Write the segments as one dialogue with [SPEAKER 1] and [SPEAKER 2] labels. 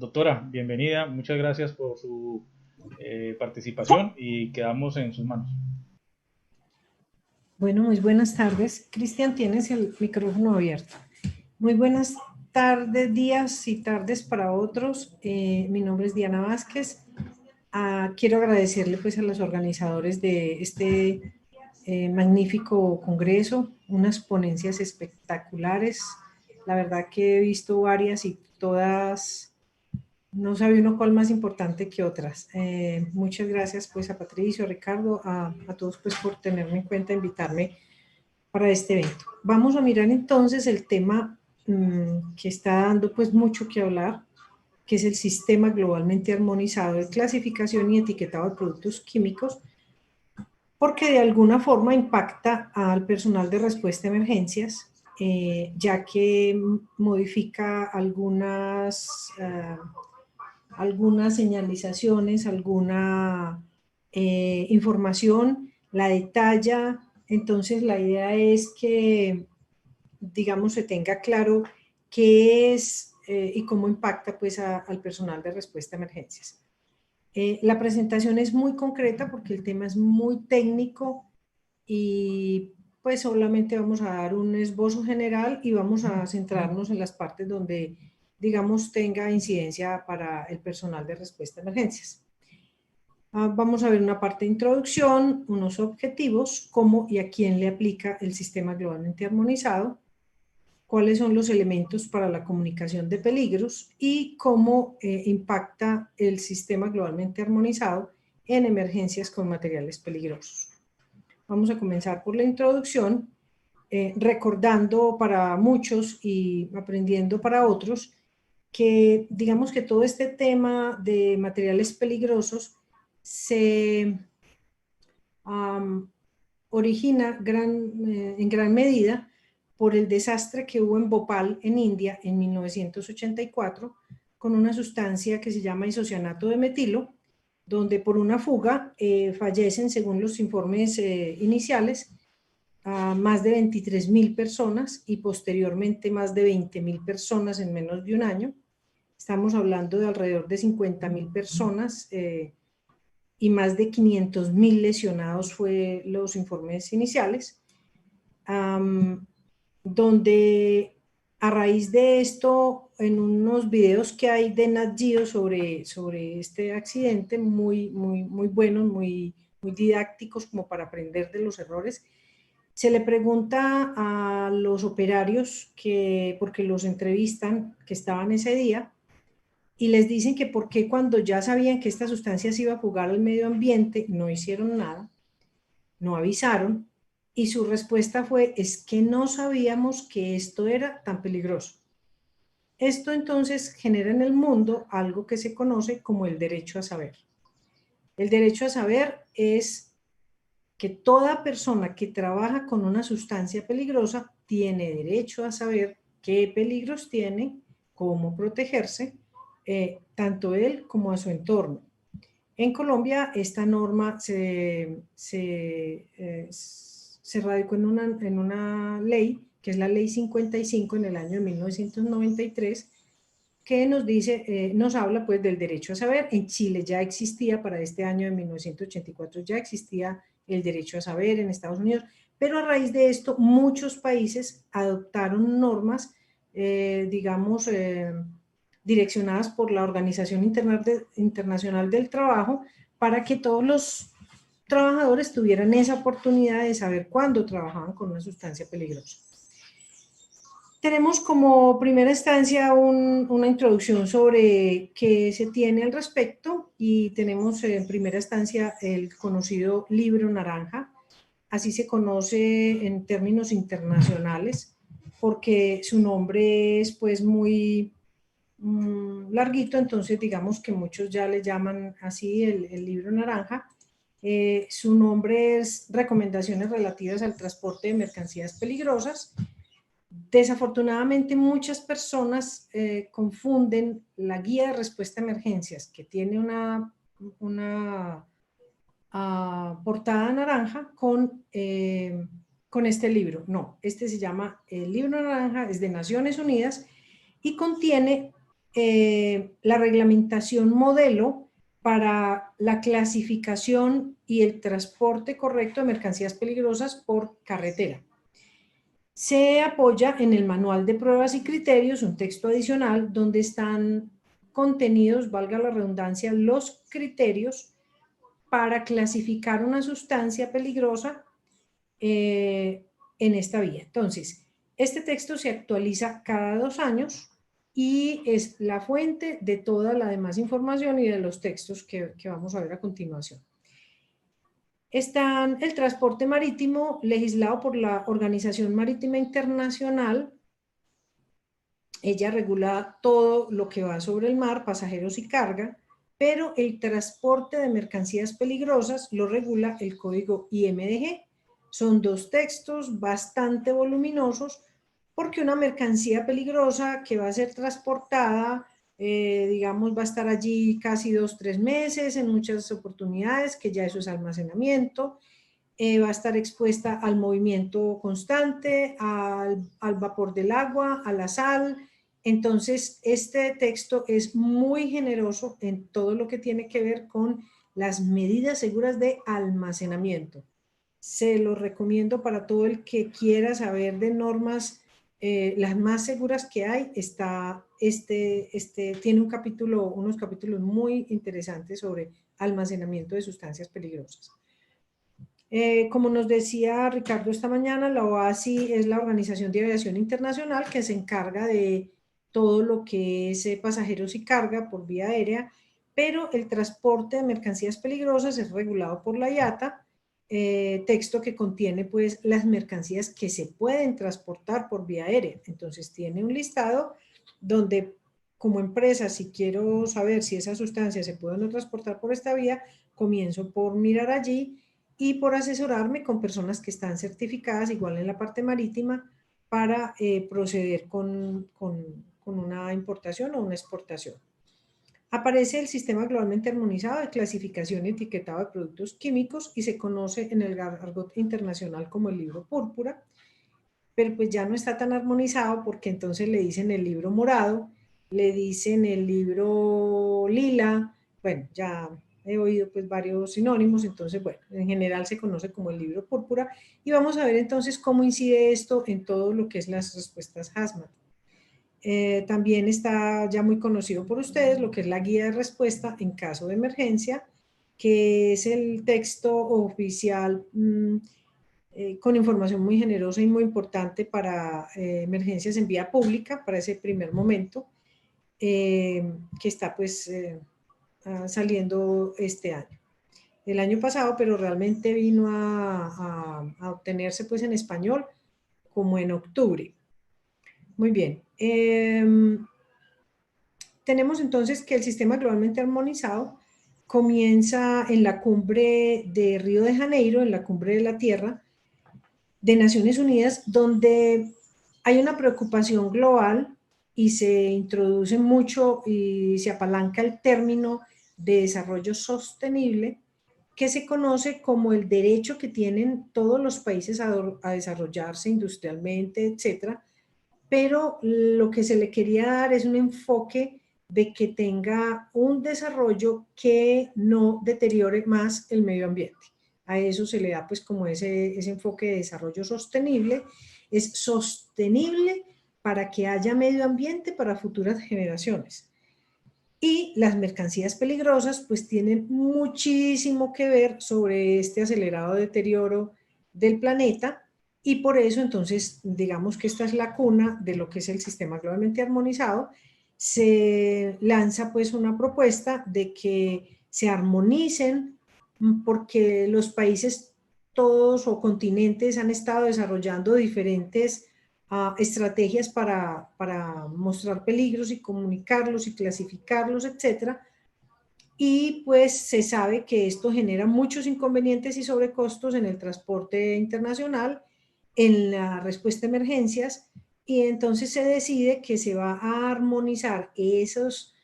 [SPEAKER 1] Doctora, bienvenida. Muchas gracias por su participación y quedamos en sus manos.
[SPEAKER 2] Bueno, muy buenas tardes. Cristian, tienes el micrófono abierto. Muy buenas tardes, días y tardes para otros. Mi nombre es Diana Vázquez. Quiero agradecerle pues a los organizadores de este magnífico congreso, unas ponencias espectaculares. La verdad que he visto varias y todas, no sabe uno cuál más importante que otras. Muchas gracias pues a Patricio, a Ricardo, a todos pues por tenerme en cuenta, invitarme para este evento. Vamos a mirar entonces el tema que está dando pues mucho que hablar, que es el sistema globalmente armonizado de clasificación y etiquetado de productos químicos, porque de alguna forma impacta al personal de respuesta a emergencias, ya que modifica algunas señalizaciones, alguna información, la detalla. Entonces la idea es que, digamos, se tenga claro qué es y cómo impacta pues al personal de respuesta a emergencias. La presentación es muy concreta porque el tema es muy técnico y pues solamente vamos a dar un esbozo general y vamos a centrarnos en las partes donde, digamos, tenga incidencia para el personal de respuesta a emergencias. Vamos a ver una parte de introducción, unos objetivos, cómo y a quién le aplica el sistema globalmente armonizado, cuáles son los elementos para la comunicación de peligros y cómo impacta el sistema globalmente armonizado en emergencias con materiales peligrosos. Vamos a comenzar por la introducción, recordando para muchos y aprendiendo para otros que digamos que todo este tema de materiales peligrosos se origina en gran medida por el desastre que hubo en Bhopal, en India, en 1984, con una sustancia que se llama isocianato de metilo, donde por una fuga fallecen, según los informes iniciales, a más de 23.000 personas y posteriormente más de 20.000 personas en menos de un año. Estamos hablando de alrededor de 50.000 personas y más de 500.000 lesionados fue los informes iniciales, donde a raíz de esto, en unos videos que hay de Nat Geo sobre este accidente, muy buenos, muy didácticos como para aprender de los errores, se le pregunta a los operarios, porque los entrevistan, que estaban ese día, y les dicen que por qué cuando ya sabían que esta sustancia se iba a fugar al medio ambiente, no hicieron nada, no avisaron, y su respuesta fue, es que no sabíamos que esto era tan peligroso. Esto entonces genera en el mundo algo que se conoce como el derecho a saber. El derecho a saber es que toda persona que trabaja con una sustancia peligrosa tiene derecho a saber qué peligros tiene, cómo protegerse, tanto él como a su entorno. En Colombia esta norma se radicó en una ley, que es la Ley 55 en el año de 1993, que nos dice, nos habla pues del derecho a saber. En Chile ya existía, para este año de 1984 ya existía el derecho a saber en Estados Unidos, pero a raíz de esto muchos países adoptaron normas, digamos, direccionadas por la Organización Internacional del Trabajo para que todos los trabajadores tuvieran esa oportunidad de saber cuándo trabajaban con una sustancia peligrosa. Tenemos como primera instancia una introducción sobre qué se tiene al respecto y tenemos en primera instancia el conocido libro naranja, así se conoce en términos internacionales porque su nombre es pues muy larguito, entonces digamos que muchos ya le llaman así el libro naranja. Su nombre es Recomendaciones relativas al transporte de mercancías peligrosas. Desafortunadamente muchas personas confunden la guía de respuesta a emergencias, que tiene una portada naranja, con este libro. No, este se llama el libro naranja, es de Naciones Unidas y contiene la reglamentación modelo para la clasificación y el transporte correcto de mercancías peligrosas por carretera. Se apoya en el manual de pruebas y criterios, un texto adicional donde están contenidos, valga la redundancia, los criterios para clasificar una sustancia peligrosa en esta vía. Entonces, este texto se actualiza cada 2 años y es la fuente de toda la demás información y de los textos que vamos a ver a continuación. Está el transporte marítimo legislado por la Organización Marítima Internacional. Ella regula todo lo que va sobre el mar, pasajeros y carga, pero el transporte de mercancías peligrosas lo regula el código IMDG. Son 2 textos bastante voluminosos porque una mercancía peligrosa que va a ser transportada, digamos, va a estar allí casi 2-3 meses en muchas oportunidades, que ya eso es almacenamiento, va a estar expuesta al movimiento constante, al vapor del agua, a la sal. Entonces, este texto es muy generoso en todo lo que tiene que ver con las medidas seguras de almacenamiento. Se lo recomiendo para todo el que quiera saber de normas, las más seguras que hay. Tiene unos capítulos muy interesantes sobre almacenamiento de sustancias peligrosas. Como nos decía Ricardo esta mañana, la OASI es la Organización de Aviación Internacional que se encarga de todo lo que es pasajeros y carga por vía aérea, pero el transporte de mercancías peligrosas es regulado por la IATA, texto que contiene pues las mercancías que se pueden transportar por vía aérea. Entonces tiene un listado donde como empresa, si quiero saber si esa sustancia se puede o no transportar por esta vía, comienzo por mirar allí y por asesorarme con personas que están certificadas, igual en la parte marítima, para proceder con una importación o una exportación. Aparece el Sistema Globalmente Armonizado de Clasificación y Etiquetado de Productos Químicos y se conoce en el argot internacional como el libro púrpura, pero pues ya no está tan armonizado porque entonces le dicen el libro morado, le dicen el libro lila, bueno, ya he oído pues varios sinónimos, entonces bueno, en general se conoce como el libro púrpura y vamos a ver entonces cómo incide esto en todo lo que es las respuestas HAZMAT. También está ya muy conocido por ustedes lo que es la guía de respuesta en caso de emergencia, que es el texto oficial con información muy generosa y muy importante para emergencias en vía pública, para ese primer momento, que está pues saliendo este año. El año pasado, pero realmente vino a obtenerse pues en español como en octubre. Muy bien. Tenemos entonces que el sistema globalmente armonizado comienza en la cumbre de Río de Janeiro, en la cumbre de la Tierra de Naciones Unidas, donde hay una preocupación global y se introduce mucho y se apalanca el término de desarrollo sostenible, que se conoce como el derecho que tienen todos los países a desarrollarse industrialmente, etcétera, pero lo que se le quería dar es un enfoque de que tenga un desarrollo que no deteriore más el medio ambiente. A eso se le da pues como ese enfoque de desarrollo sostenible. Es sostenible para que haya medio ambiente para futuras generaciones. Y las mercancías peligrosas pues tienen muchísimo que ver sobre este acelerado deterioro del planeta y por eso entonces digamos que esta es la cuna de lo que es el sistema globalmente armonizado. Se lanza pues una propuesta de que se armonicen porque los países todos o continentes han estado desarrollando diferentes estrategias para mostrar peligros y comunicarlos y clasificarlos, etcétera. Y pues se sabe que esto genera muchos inconvenientes y sobrecostos en el transporte internacional, en la respuesta a emergencias, y entonces se decide que se va a armonizar esos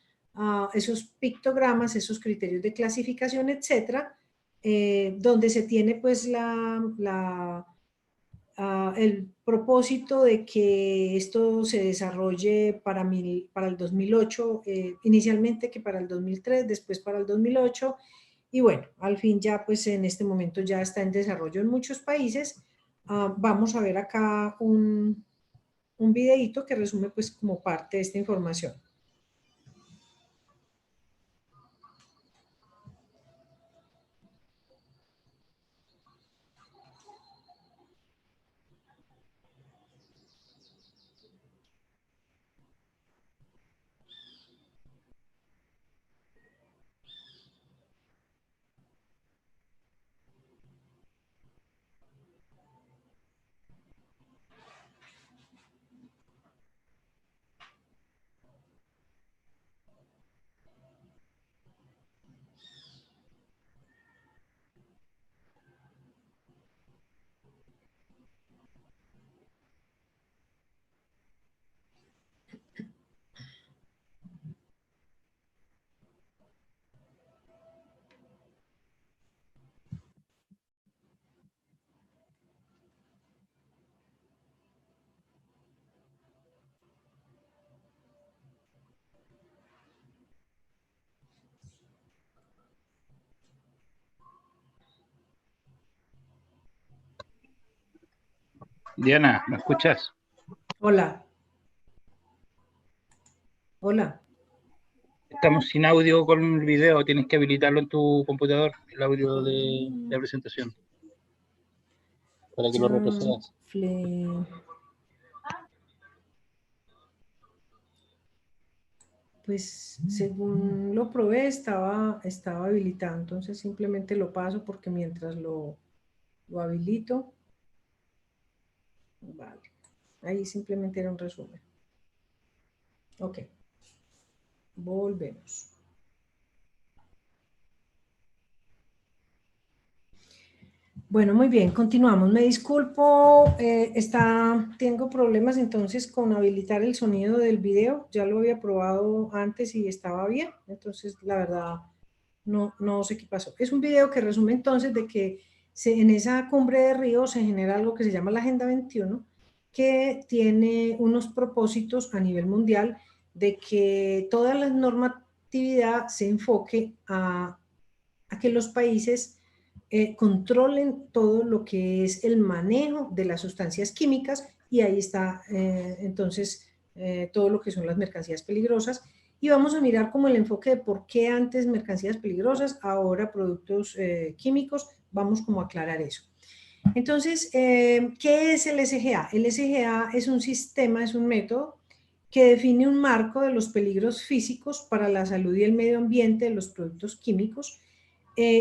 [SPEAKER 2] pictogramas, esos criterios de clasificación, etcétera, donde se tiene pues el propósito de que esto se desarrolle para el 2008, inicialmente que para el 2003, después para el 2008, y bueno, al fin ya pues en este momento ya está en desarrollo en muchos países. Vamos a ver acá un videíto que resume pues como parte de esta información.
[SPEAKER 3] Diana, ¿me escuchas?
[SPEAKER 2] Hola. Hola.
[SPEAKER 3] Estamos sin audio con el video, tienes que habilitarlo en tu computador, el audio de la presentación, para que lo reprocedas.
[SPEAKER 2] Pues según lo probé estaba habilitado, entonces simplemente lo paso porque mientras lo habilito, vale, ahí simplemente era un resumen. Ok, volvemos. Bueno, muy bien, continuamos. Me disculpo, tengo problemas entonces con habilitar el sonido del video. Ya lo había probado antes y estaba bien, entonces la verdad no sé qué pasó. Es un video que resume entonces de que en esa cumbre de Río se genera algo que se llama la Agenda 21, que tiene unos propósitos a nivel mundial de que toda la normatividad se enfoque a que los países controlen todo lo que es el manejo de las sustancias químicas, y ahí está entonces todo lo que son las mercancías peligrosas. Y vamos a mirar como el enfoque de por qué antes mercancías peligrosas, ahora productos químicos. Vamos como a aclarar eso. Entonces, ¿qué es el SGA? El SGA es un sistema, es un método que define un marco de los peligros físicos para la salud y el medio ambiente de los productos químicos,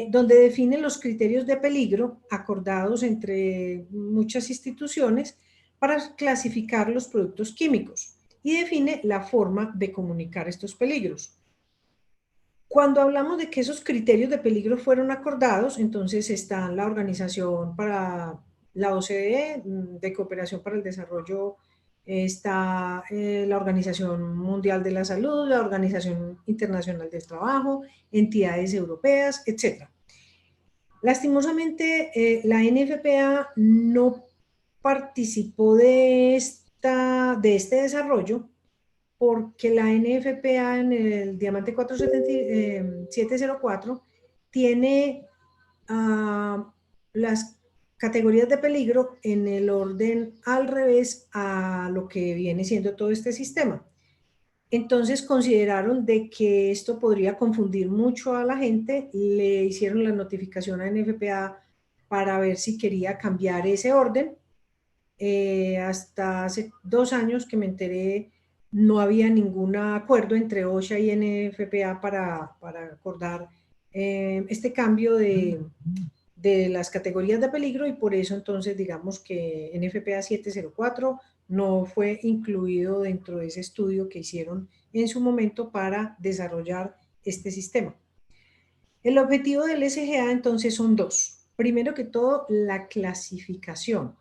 [SPEAKER 2] donde define los criterios de peligro acordados entre muchas instituciones para clasificar los productos químicos y define la forma de comunicar estos peligros. Cuando hablamos de que esos criterios de peligro fueron acordados, entonces está la Organización para la OCDE, de Cooperación para el Desarrollo, está la Organización Mundial de la Salud, la Organización Internacional del Trabajo, entidades europeas, etc. Lastimosamente, la NFPA no participó de este desarrollo, porque la NFPA en el Diamante 4704 tiene las categorías de peligro en el orden al revés a lo que viene siendo todo este sistema. Entonces consideraron de que esto podría confundir mucho a la gente, le hicieron la notificación a NFPA para ver si quería cambiar ese orden. Hasta hace 2 años que me enteré, no había ningún acuerdo entre OSHA y NFPA para acordar este cambio de las categorías de peligro, y por eso entonces digamos que NFPA 704 no fue incluido dentro de ese estudio que hicieron en su momento para desarrollar este sistema. El objetivo del SGA entonces son dos. Primero que todo, la clasificación.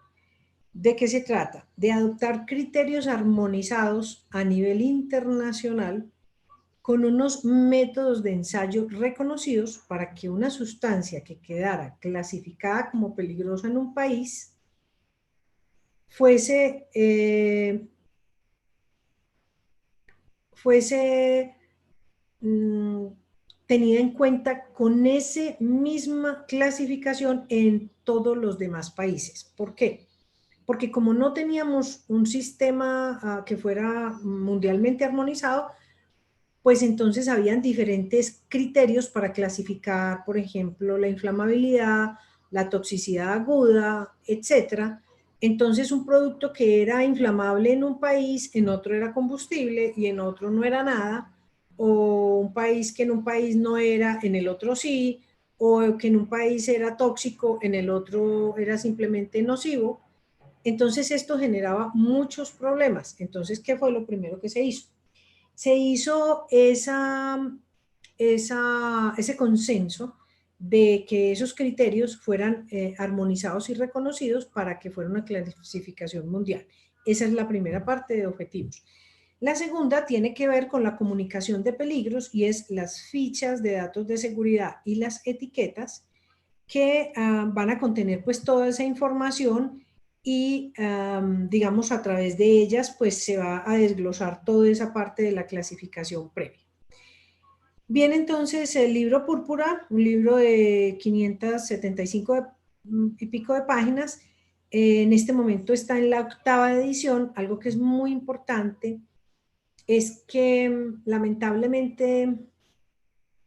[SPEAKER 2] ¿De qué se trata? De adoptar criterios armonizados a nivel internacional con unos métodos de ensayo reconocidos para que una sustancia que quedara clasificada como peligrosa en un país fuese tenida en cuenta con esa misma clasificación en todos los demás países. ¿Por qué? Porque como no teníamos un sistema que fuera mundialmente armonizado, pues entonces habían diferentes criterios para clasificar, por ejemplo, la inflamabilidad, la toxicidad aguda, etcétera. Entonces un producto que era inflamable en un país, en otro era combustible y en otro no era nada, o un país que en un país no era, en el otro sí, o que en un país era tóxico, en el otro era simplemente nocivo. Entonces esto generaba muchos problemas. Entonces, ¿qué fue lo primero que se hizo? Se hizo ese consenso de que esos criterios fueran armonizados y reconocidos para que fuera una clasificación mundial. Esa es la primera parte de objetivos. La segunda tiene que ver con la comunicación de peligros y es las fichas de datos de seguridad y las etiquetas que van a contener pues toda esa información y digamos a través de ellas pues se va a desglosar toda esa parte de la clasificación previa. Bien, entonces el libro Púrpura, un libro de 575 y pico de páginas, en este momento está en la 8ª edición. Algo que es muy importante es que lamentablemente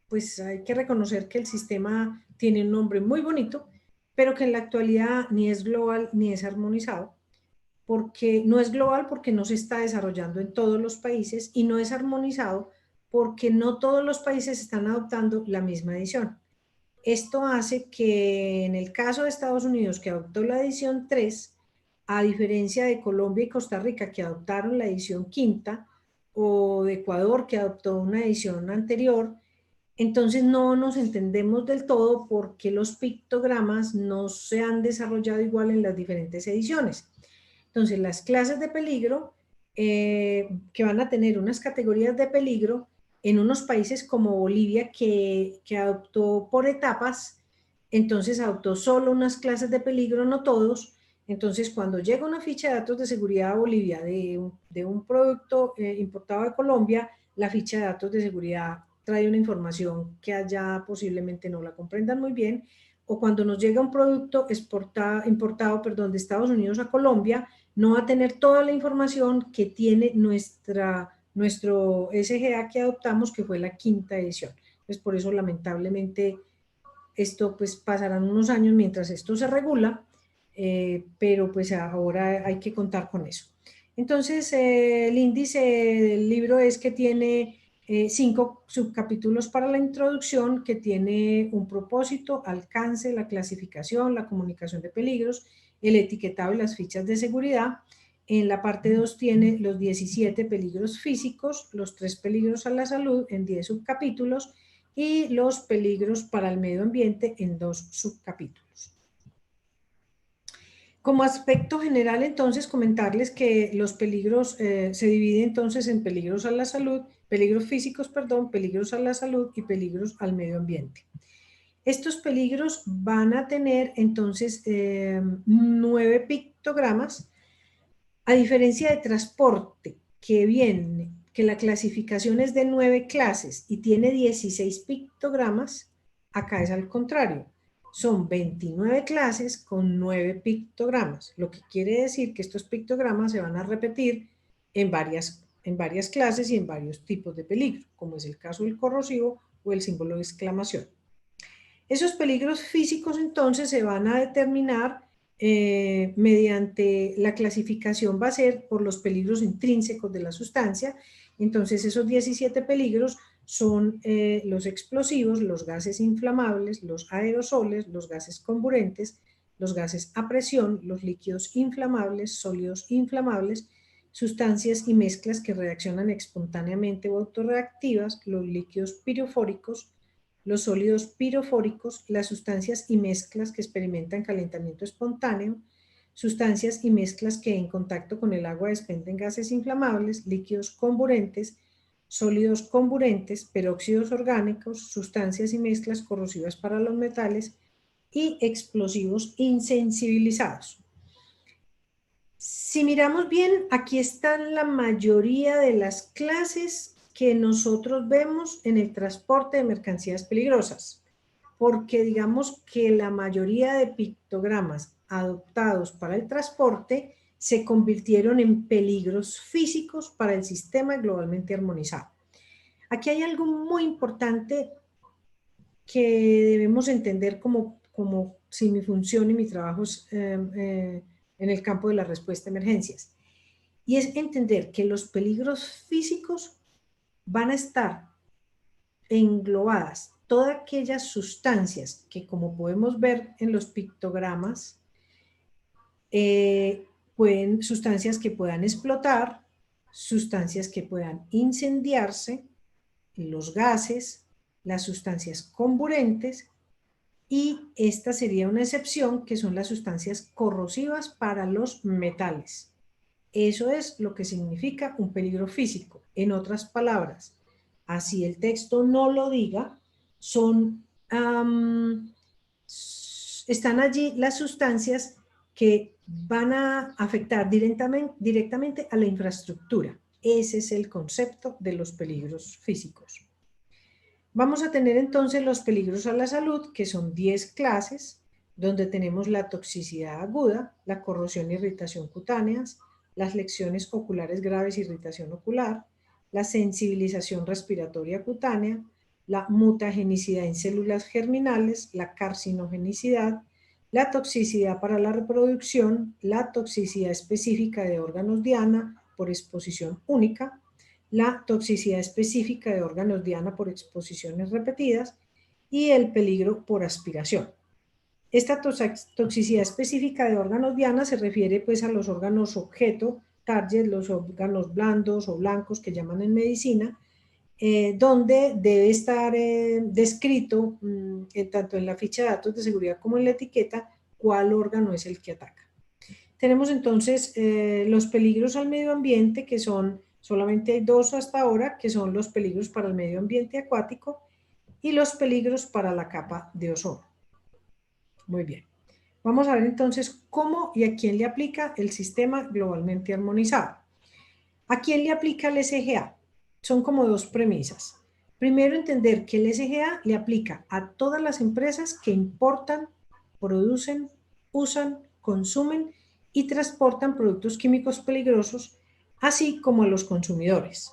[SPEAKER 2] pues hay que reconocer que el sistema tiene un nombre muy bonito, pero que en la actualidad ni es global ni es armonizado, porque no es global porque no se está desarrollando en todos los países y no es armonizado porque no todos los países están adoptando la misma edición. Esto hace que en el caso de Estados Unidos, que adoptó la edición 3, a diferencia de Colombia y Costa Rica, que adoptaron la edición 5ª, o de Ecuador, que adoptó una edición anterior, entonces no nos entendemos del todo porque los pictogramas no se han desarrollado igual en las diferentes ediciones. Entonces las clases de peligro que van a tener unas categorías de peligro en unos países como Bolivia que adoptó por etapas, entonces adoptó solo unas clases de peligro, no todos. Entonces cuando llega una ficha de datos de seguridad a Bolivia de un producto importado de Colombia, la ficha de datos de seguridad trae una información que allá posiblemente no la comprendan muy bien, o cuando nos llega un producto importado de Estados Unidos a Colombia, no va a tener toda la información que tiene nuestro SGA que adoptamos, que fue la 5ª edición. Pues por eso lamentablemente esto pues pasarán unos años mientras esto se regula, pero pues ahora hay que contar con eso. Entonces el índice del libro es que tiene 5 subcapítulos para la introducción, que tiene un propósito, alcance, la clasificación, la comunicación de peligros, el etiquetado y las fichas de seguridad. En la parte 2 tiene los 17 peligros físicos, los 3 peligros a la salud en 10 subcapítulos y los peligros para el medio ambiente en 2 subcapítulos. Como aspecto general, entonces, comentarles que los peligros se dividen entonces en peligros a la salud, peligros físicos, perdón, peligros a la salud y peligros al medio ambiente. Estos peligros van a tener entonces 9 pictogramas, a diferencia de transporte, que la clasificación es de 9 clases y tiene 16 pictogramas, acá es al contrario. Son 29 clases con 9 pictogramas, lo que quiere decir que estos pictogramas se van a repetir en varias clases y en varios tipos de peligro, como es el caso del corrosivo o el símbolo de exclamación. Esos peligros físicos entonces se van a determinar mediante la clasificación, va a ser por los peligros intrínsecos de la sustancia. Entonces esos 17 peligros son los explosivos, los gases inflamables, los aerosoles, los gases comburentes, los gases a presión, los líquidos inflamables, sólidos inflamables, sustancias y mezclas que reaccionan espontáneamente o autorreactivas, los líquidos pirofóricos, los sólidos pirofóricos, las sustancias y mezclas que experimentan calentamiento espontáneo, sustancias y mezclas que en contacto con el agua desprenden gases inflamables, líquidos comburentes, sólidos comburentes, peróxidos orgánicos, sustancias y mezclas corrosivas para los metales y explosivos insensibilizados. Si miramos bien, aquí están la mayoría de las clases que nosotros vemos en el transporte de mercancías peligrosas, porque digamos que la mayoría de pictogramas adoptados para el transporte se convirtieron en peligros físicos para el sistema globalmente armonizado. Aquí hay algo muy importante que debemos entender como si mi función y mi trabajo es en el campo de la respuesta a emergencias. Y es entender que los peligros físicos van a estar englobadas todas aquellas sustancias que, como podemos ver en los pictogramas, sustancias que puedan explotar, sustancias que puedan incendiarse, los gases, las sustancias comburentes, y esta sería una excepción, que son las sustancias corrosivas para los metales. Eso es lo que significa un peligro físico. En otras palabras, así el texto no lo diga, están allí las sustancias que van a afectar directamente a la infraestructura. Ese es el concepto de los peligros físicos. Vamos a tener entonces los peligros a la salud, que son 10 clases, donde tenemos la toxicidad aguda, la corrosión e irritación cutáneas, las lesiones oculares graves, irritación ocular, la sensibilización respiratoria cutánea, la mutagenicidad en células germinales, la carcinogenicidad, la toxicidad para la reproducción, la toxicidad específica de órganos diana por exposición única, la toxicidad específica de órganos diana por exposiciones repetidas y el peligro por aspiración. Esta toxicidad específica de órganos diana se refiere pues a los órganos objeto, target, los órganos blandos o blancos que llaman en medicina, donde debe estar descrito tanto en la ficha de datos de seguridad como en la etiqueta cuál órgano es el que ataca. Tenemos entonces los peligros al medio ambiente, que son, solamente hay 2 hasta ahora, que son los peligros para el medio ambiente acuático y los peligros para la capa de ozono. Muy bien. Vamos a ver entonces cómo y a quién le aplica el sistema globalmente armonizado. ¿A quién le aplica el SGA? Son como 2 premisas. Primero, entender que el SGA le aplica a todas las empresas que importan, producen, usan, consumen y transportan productos químicos peligrosos, así como a los consumidores.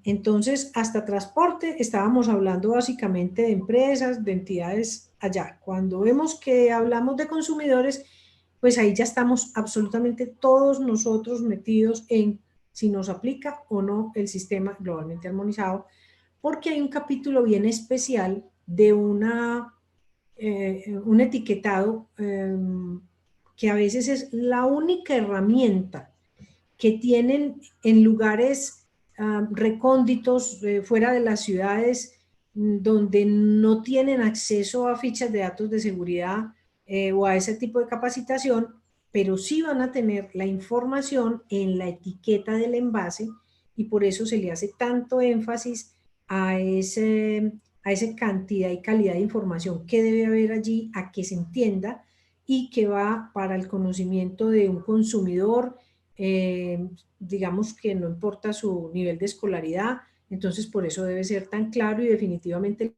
[SPEAKER 2] Entonces, hasta transporte estábamos hablando básicamente de empresas, de entidades allá. Cuando vemos que hablamos de consumidores, pues ahí ya estamos absolutamente todos nosotros metidos en si nos aplica o no el sistema globalmente armonizado, porque hay un capítulo bien especial de un etiquetado que a veces es la única herramienta que tienen en lugares recónditos, fuera de las ciudades, donde no tienen acceso a fichas de datos de seguridad o a ese tipo de capacitación, pero sí van a tener la información en la etiqueta del envase, y por eso se le hace tanto énfasis a esa cantidad y calidad de información que debe haber allí, a que se entienda y que va para el conocimiento de un consumidor, digamos que no importa su nivel de escolaridad. Entonces por eso debe ser tan claro, y definitivamente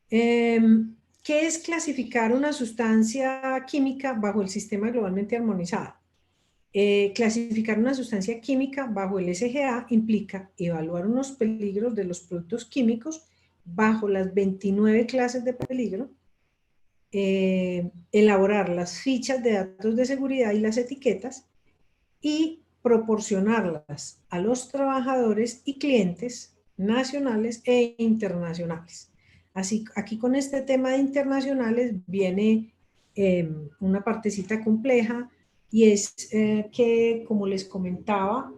[SPEAKER 2] ¿Qué es clasificar una sustancia química bajo el sistema globalmente armonizado? Clasificar una sustancia química bajo el SGA implica evaluar unos peligros de los productos químicos bajo las 29 clases de peligro, elaborar las fichas de datos de seguridad y las etiquetas y proporcionarlas a los trabajadores y clientes nacionales e internacionales. Así, aquí con este tema de internacionales viene una partecita compleja, y es que, como les comentaba,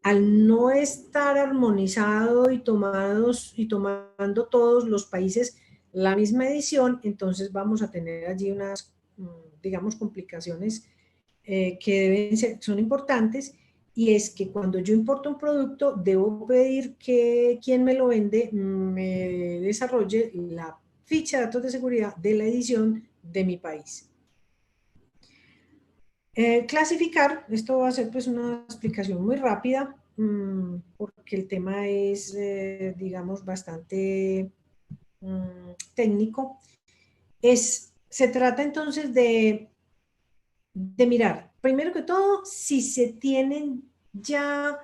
[SPEAKER 2] al no estar armonizado y tomando todos los países la misma edición, entonces vamos a tener allí unas, digamos, complicaciones que son importantes, y es que cuando yo importo un producto, debo pedir que quien me lo vende me desarrolle la ficha de datos de seguridad de la edición de mi país. Clasificar, esto va a ser pues una explicación muy rápida, porque el tema es, digamos, bastante técnico. Se trata entonces de mirar, primero que todo, si se tienen ya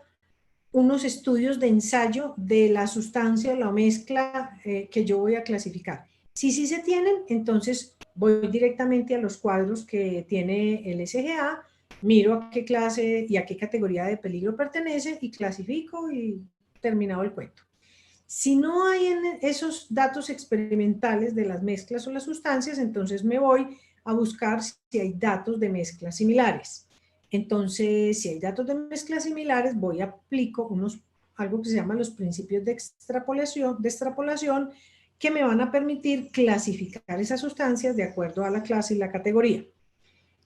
[SPEAKER 2] unos estudios de ensayo de la sustancia o la mezcla que yo voy a clasificar. Si sí se tienen, entonces voy directamente a los cuadros que tiene el SGA, miro a qué clase y a qué categoría de peligro pertenece y clasifico, y terminado el cuento. Si no hay en esos datos experimentales de las mezclas o las sustancias, entonces me voy a buscar si hay datos de mezclas similares. Entonces, si hay datos de mezclas similares, voy a aplico algo que se llama los principios de extrapolación, que me van a permitir clasificar esas sustancias de acuerdo a la clase y la categoría.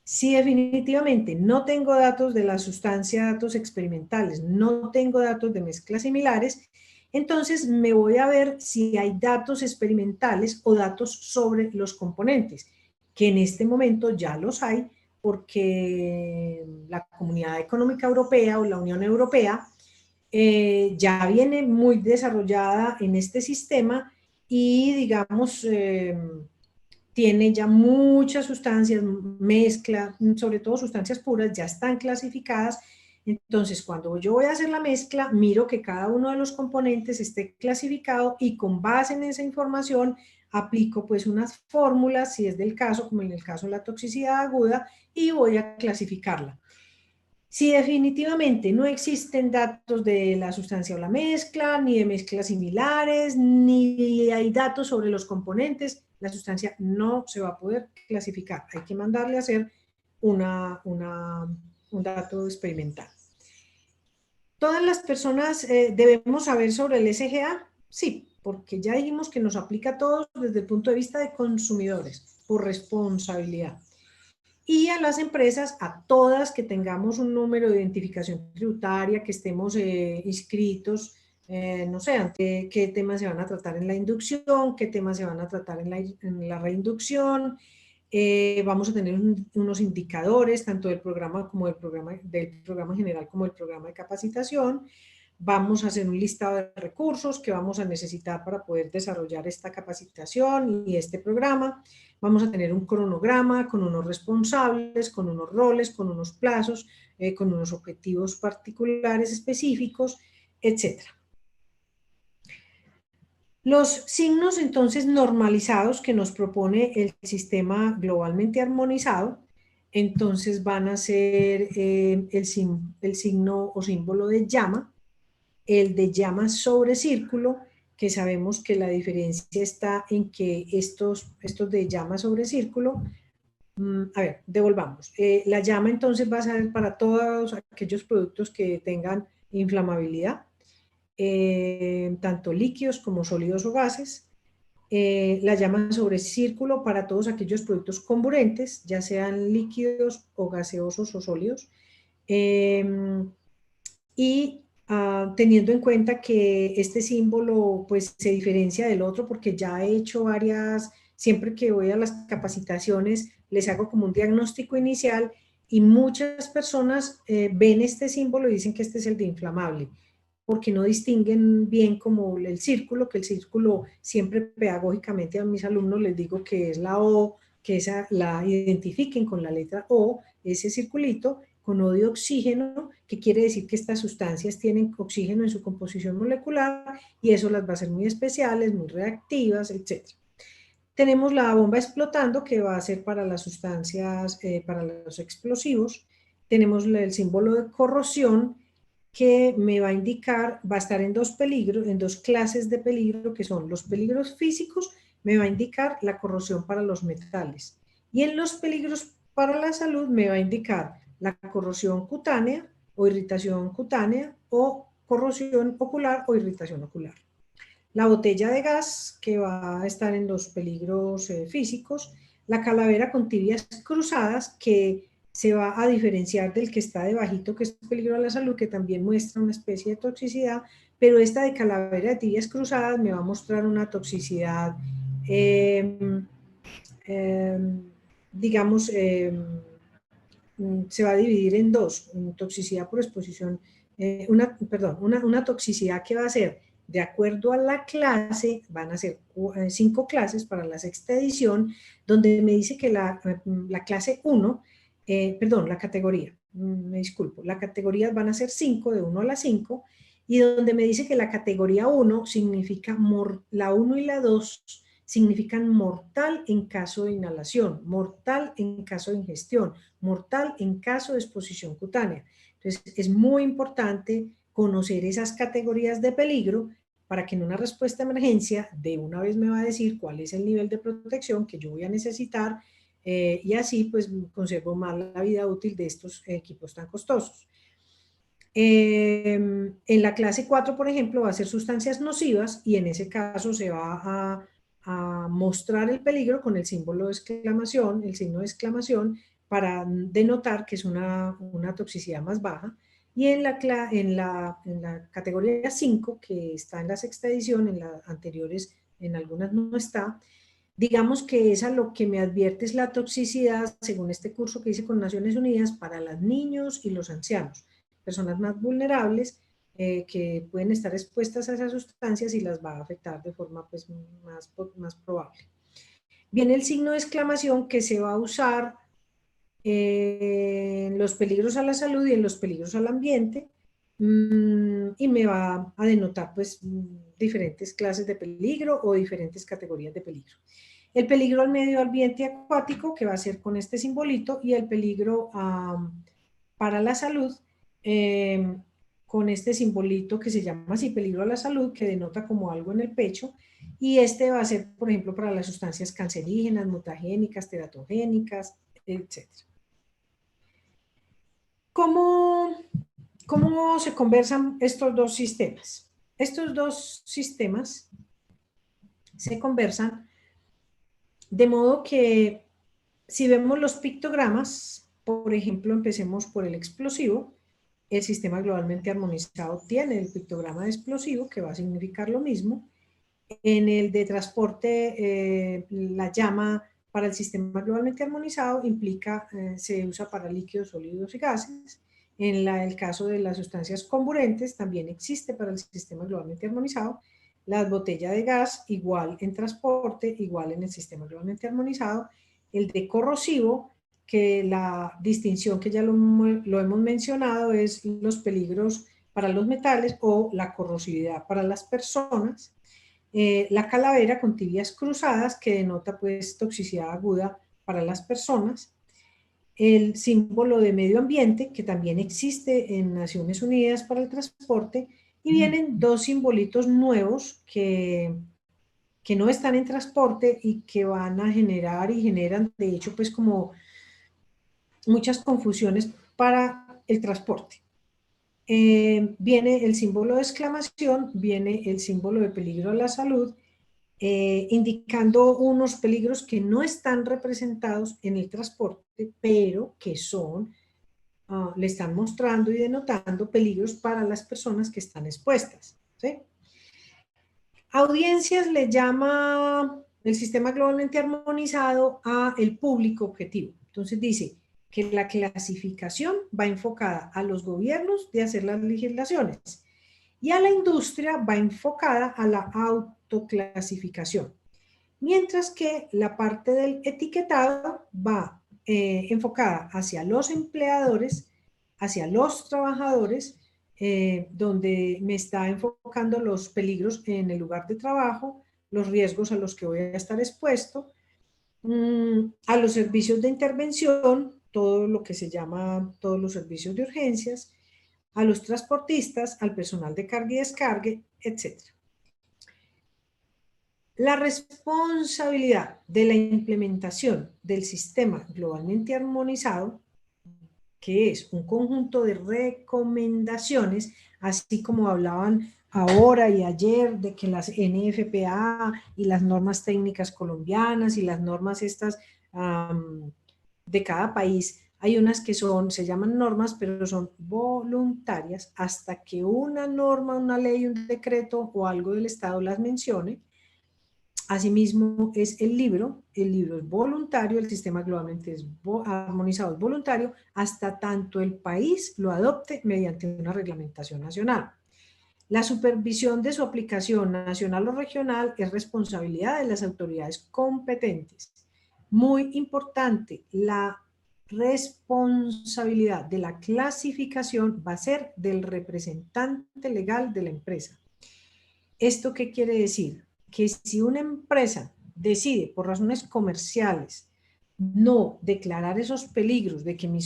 [SPEAKER 2] Si definitivamente no tengo datos de la sustancia, datos experimentales, no tengo datos de mezclas similares, entonces me voy a ver si hay datos experimentales o datos sobre los componentes, que en este momento ya los hay, porque la Comunidad Económica Europea o la Unión Europea ya viene muy desarrollada en este sistema, y digamos tiene ya muchas sustancias, mezcla, sobre todo sustancias puras, ya están clasificadas. Entonces, cuando yo voy a hacer la mezcla, miro que cada uno de los componentes esté clasificado, y con base en esa información aplico pues unas fórmulas, si es del caso, como en el caso de la toxicidad aguda, y voy a clasificarla. Si definitivamente no existen datos de la sustancia o la mezcla, ni de mezclas similares, ni hay datos sobre los componentes, la sustancia no se va a poder clasificar. Hay que mandarle a hacer un dato experimental. ¿Todas las personas debemos saber sobre el SGA? Sí, porque ya dijimos que nos aplica a todos desde el punto de vista de consumidores, por responsabilidad. Y a las empresas, a todas que tengamos un número de identificación tributaria, que estemos inscritos, no sé, ante qué temas se van a tratar en la inducción, qué temas se van a tratar en la reinducción. Vamos a tener unos indicadores, tanto del programa general como del programa de capacitación. Vamos a hacer un listado de recursos que vamos a necesitar para poder desarrollar esta capacitación y este programa. Vamos a tener un cronograma con unos responsables, con unos roles, con unos plazos, con unos objetivos particulares específicos, etc. Los signos entonces normalizados que nos propone el sistema globalmente armonizado, entonces van a ser el signo o símbolo de llama, el de llama sobre círculo, que sabemos que la diferencia está en que estos de llama sobre círculo, a ver, devolvamos. La llama entonces va a ser para todos aquellos productos que tengan inflamabilidad, tanto líquidos como sólidos o gases. La llama sobre círculo para todos aquellos productos comburentes, ya sean líquidos o gaseosos o sólidos. Teniendo en cuenta que este símbolo pues se diferencia del otro, porque ya he hecho siempre que voy a las capacitaciones les hago como un diagnóstico inicial, y muchas personas ven este símbolo y dicen que este es el de inflamable. porque no distinguen bien como el círculo, que el círculo siempre pedagógicamente a mis alumnos les digo que es la O, que esa la identifiquen con la letra O, ese circulito, con O de oxígeno, que quiere decir que estas sustancias tienen oxígeno en su composición molecular y eso las va a hacer muy especiales, muy reactivas, etc. Tenemos la bomba explotando, que va a ser para las sustancias, para los explosivos. Tenemos el símbolo de corrosión, que me va a indicar, va a estar en dos peligros, en dos clases de peligro, que son los peligros físicos, me va a indicar la corrosión para los metales. Y en los peligros para la salud me va a indicar la corrosión cutánea o irritación cutánea o corrosión ocular o irritación ocular. La botella de gas, que va a estar en los peligros físicos, la calavera con tibias cruzadas, que se va a diferenciar del que está debajito, que es peligro a la salud, que también muestra una especie de toxicidad, pero esta de calavera de tibias cruzadas me va a mostrar una toxicidad, digamos, se va a dividir en dos, toxicidad por exposición, una toxicidad que va a ser de acuerdo a la clase, van a ser 5 clases para la sexta edición, donde me dice que la clase 1, la categoría, me disculpo, las categorías van a ser 5, de 1 a la 5, y donde me dice que la categoría 1 significa, la 1 y la 2 significan mortal en caso de inhalación, mortal en caso de ingestión, mortal en caso de exposición cutánea. Entonces, es muy importante conocer esas categorías de peligro para que en una respuesta de emergencia de una vez me va a decir cuál es el nivel de protección que yo voy a necesitar y así pues conservo más la vida útil de estos equipos tan costosos. En la clase 4, por ejemplo, va a ser sustancias nocivas y en ese caso se va a mostrar el peligro con el símbolo de exclamación, el signo de exclamación, para denotar que es una toxicidad más baja. Y en la categoría 5, que está en la sexta edición, en las anteriores, en algunas no está, digamos que esa lo que me advierte es la toxicidad, según este curso que hice con Naciones Unidas, para los niños y los ancianos, personas más vulnerables que pueden estar expuestas a esas sustancias y las va a afectar de forma pues, más probable. Viene el signo de exclamación que se va a usar en los peligros a la salud y en los peligros al ambiente, y me va a denotar pues diferentes clases de peligro o diferentes categorías de peligro. El peligro al medio ambiente acuático, que va a ser con este simbolito, y el peligro para la salud, con este simbolito que se llama así, peligro a la salud, que denota como algo en el pecho, y este va a ser, por ejemplo, para las sustancias cancerígenas, mutagénicas, teratogénicas, etc. ¿Cómo se conversan estos dos sistemas? Estos dos sistemas se conversan de modo que si vemos los pictogramas, por ejemplo, empecemos por el explosivo, el sistema globalmente armonizado tiene el pictograma de explosivo, que va a significar lo mismo. En el de transporte, la llama para el sistema globalmente armonizado implica, se usa para líquidos, sólidos y gases. En el caso de las sustancias comburentes también existe para el sistema globalmente armonizado. La botella de gas igual en transporte, igual en el sistema globalmente armonizado. El de corrosivo, que la distinción que ya lo hemos mencionado es los peligros para los metales o la corrosividad para las personas. La calavera con tibias cruzadas, que denota pues toxicidad aguda para las personas. El símbolo de medio ambiente, que también existe en Naciones Unidas para el transporte, y vienen dos simbolitos nuevos que no están en transporte y que van a generar y generan de hecho pues como muchas confusiones para el transporte. Viene el símbolo de exclamación, viene el símbolo de peligro a la salud, indicando unos peligros que no están representados en el transporte, pero que son, le están mostrando y denotando peligros para las personas que están expuestas, ¿sí? Audiencias le llama el sistema globalmente armonizado a el público objetivo. Entonces dice que la clasificación va enfocada a los gobiernos de hacer las legislaciones y a la industria va enfocada a la autoclasificación. Mientras que la parte del etiquetado va enfocada hacia los empleadores, hacia los trabajadores, donde me está enfocando los peligros en el lugar de trabajo, los riesgos a los que voy a estar expuesto, a los servicios de intervención, todo lo que se llama todos los servicios de urgencias, a los transportistas, al personal de carga y descargue, etc. La responsabilidad de la implementación del sistema globalmente armonizado, que es un conjunto de recomendaciones, así como hablaban ahora y ayer de que las NFPA y las normas técnicas colombianas y las normas estas de cada país, hay unas que se llaman normas, pero son voluntarias hasta que una norma, una ley, un decreto o algo del Estado las mencione. Asimismo es el libro es voluntario, el sistema globalmente armonizado es voluntario, hasta tanto el país lo adopte mediante una reglamentación nacional. La supervisión de su aplicación nacional o regional es responsabilidad de las autoridades competentes. Muy importante, la responsabilidad de la clasificación va a ser del representante legal de la empresa. ¿Esto qué quiere decir? Que si una empresa decide por razones comerciales no declarar esos peligros de que mi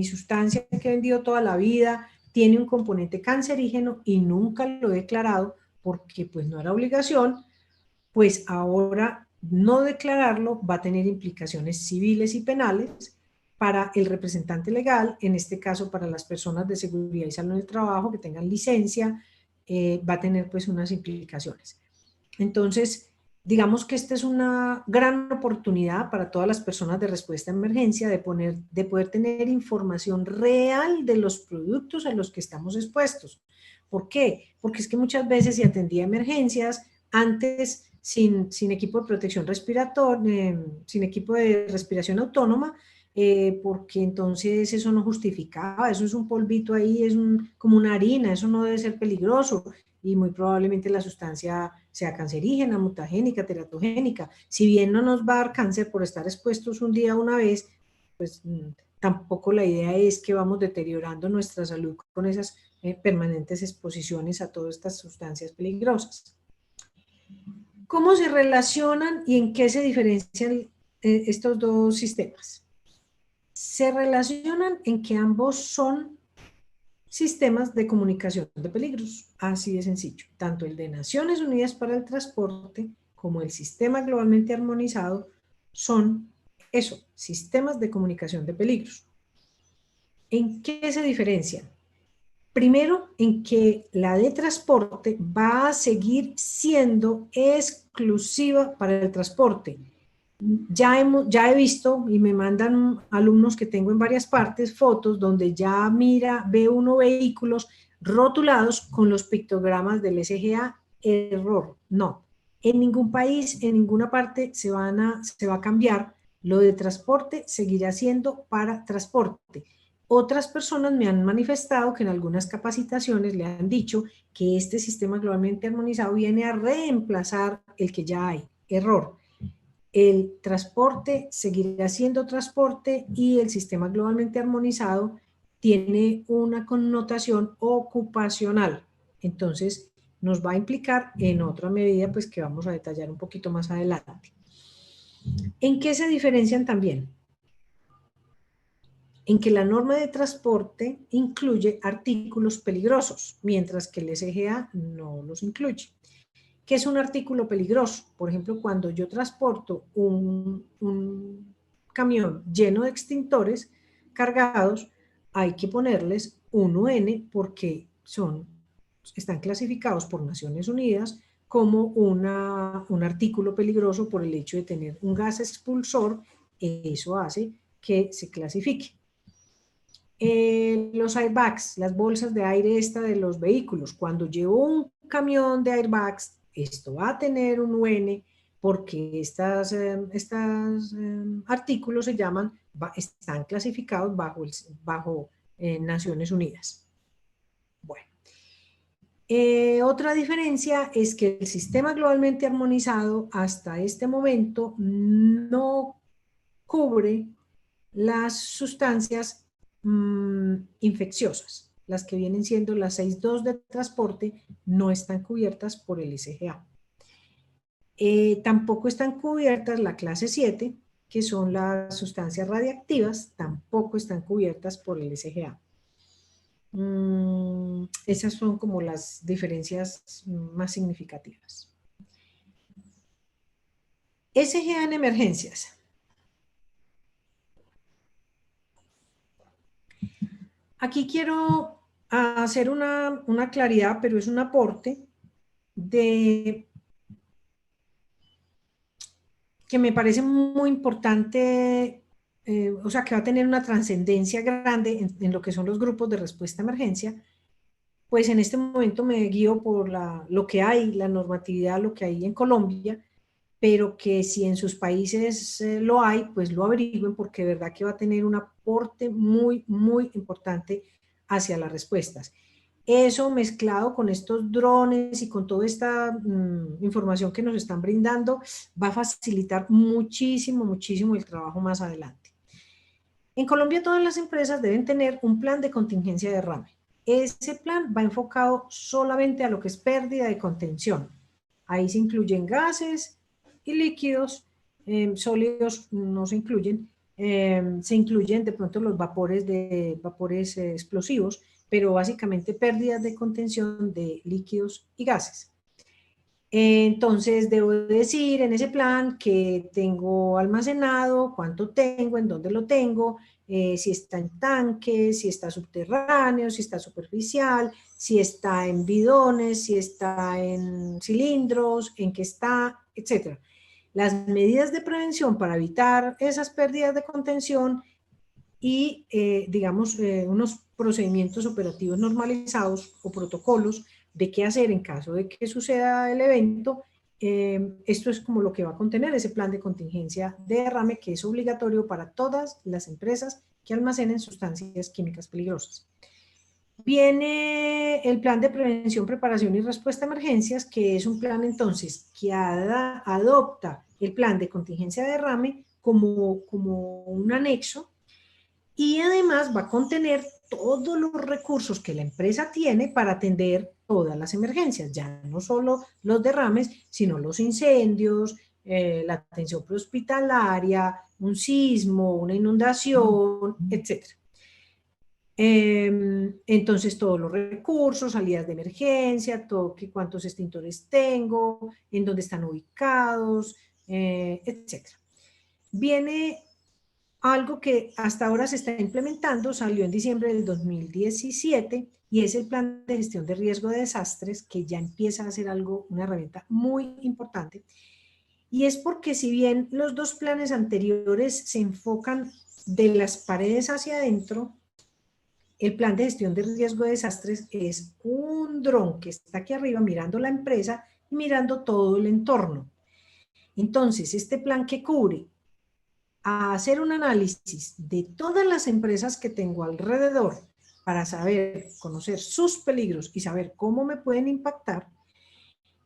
[SPEAKER 2] sustancia que he vendido toda la vida tiene un componente cancerígeno y nunca lo he declarado porque pues no era obligación, pues ahora no declararlo va a tener implicaciones civiles y penales para el representante legal, en este caso para las personas de seguridad y salud en el trabajo que tengan licencia, va a tener pues unas implicaciones. Entonces, digamos que esta es una gran oportunidad para todas las personas de respuesta a emergencia de poder tener información real de los productos a los que estamos expuestos. ¿Por qué? Porque es que muchas veces se atendía emergencias antes sin equipo de protección respiratoria, sin equipo de respiración autónoma, porque entonces eso no justificaba, eso es un polvito ahí, es como una harina, eso no debe ser peligroso y muy probablemente la sustancia sea cancerígena, mutagénica, teratogénica. Si bien no nos va a dar cáncer por estar expuestos un día una vez, pues tampoco la idea es que vamos deteriorando nuestra salud con esas permanentes exposiciones a todas estas sustancias peligrosas. ¿Cómo se relacionan y en qué se diferencian estos dos sistemas? Se relacionan en que ambos son sistemas de comunicación de peligros, así de sencillo. Tanto el de Naciones Unidas para el Transporte como el sistema globalmente armonizado son eso, sistemas de comunicación de peligros. ¿En qué se diferencian? Primero, en que la de transporte va a seguir siendo exclusiva para el transporte. Ya he visto y me mandan alumnos que tengo en varias partes fotos donde ya ve uno vehículos rotulados con los pictogramas del SGA. Error, no. En ningún país, en ninguna parte se va a cambiar. Lo de transporte seguirá siendo para transporte. Otras personas me han manifestado que en algunas capacitaciones le han dicho que este sistema globalmente armonizado viene a reemplazar el que ya hay. Error. El transporte seguirá siendo transporte y el sistema globalmente armonizado tiene una connotación ocupacional. Entonces, nos va a implicar en otra medida, pues que vamos a detallar un poquito más adelante. ¿En qué se diferencian también? En que la norma de transporte incluye artículos peligrosos, mientras que el SGA no los incluye. ¿Qué es un artículo peligroso? Por ejemplo, cuando yo transporto un camión lleno de extintores cargados, hay que ponerles un UN porque están clasificados por Naciones Unidas como un artículo peligroso por el hecho de tener un gas expulsor. Eso hace que se clasifique. Los airbags, las bolsas de aire de los vehículos, cuando llevo un camión de airbags, esto va a tener un UN porque estos artículos están clasificados bajo Naciones Unidas. Bueno, Otra diferencia es que el sistema globalmente armonizado hasta este momento no cubre las sustancias infecciosas. Las que vienen siendo las 6.2 de transporte no están cubiertas por el SGA. Tampoco están cubiertas la clase 7, que son las sustancias radiactivas, tampoco están cubiertas por el SGA. Esas son como las diferencias más significativas. SGA en emergencias. Aquí quiero hacer una claridad, pero es un aporte de que me parece muy importante, o sea, que va a tener una trascendencia grande en lo que son los grupos de respuesta a emergencia. Pues en este momento me guío por lo que hay, la normatividad, lo que hay en Colombia, pero que si en sus países lo hay, pues lo averigüen, porque de verdad que va a tener un aporte muy, muy importante hacia las respuestas. Eso mezclado con estos drones y con toda esta información que nos están brindando, va a facilitar muchísimo, muchísimo el trabajo más adelante. En Colombia todas las empresas deben tener un plan de contingencia de derrame. Ese plan va enfocado solamente a lo que es pérdida de contención. Ahí se incluyen gases y líquidos, sólidos no se incluyen. Se incluyen de pronto los vapores explosivos, pero básicamente pérdidas de contención de líquidos y gases. Entonces debo decir en ese plan que tengo almacenado, cuánto tengo, en dónde lo tengo, si está en tanques, si está subterráneo, si está superficial, si está en bidones, si está en cilindros, en qué está, etc. Las medidas de prevención para evitar esas pérdidas de contención y, digamos, unos procedimientos operativos normalizados o protocolos de qué hacer en caso de que suceda el evento. Esto es como lo que va a contener ese plan de contingencia de derrame, que es obligatorio para todas las empresas que almacenen sustancias químicas peligrosas. Viene el plan de prevención, preparación y respuesta a emergencias, que es un plan entonces que adopta el plan de contingencia de derrame como un anexo, y además va a contener todos los recursos que la empresa tiene para atender todas las emergencias, ya no solo los derrames, sino los incendios, la atención prehospitalaria, un sismo, una inundación, etc. Entonces todos los recursos, salidas de emergencia, cuántos extintores tengo, en dónde están ubicados, etc. Viene algo que hasta ahora se está implementando, salió en diciembre del 2017, y es el plan de gestión de riesgo de desastres, que ya empieza a ser una herramienta muy importante. Y es porque si bien los dos planes anteriores se enfocan de las paredes hacia adentro, el plan de gestión de riesgo de desastres es un dron que está aquí arriba mirando la empresa y mirando todo el entorno. Entonces, este plan que cubre a hacer un análisis de todas las empresas que tengo alrededor para conocer sus peligros y saber cómo me pueden impactar,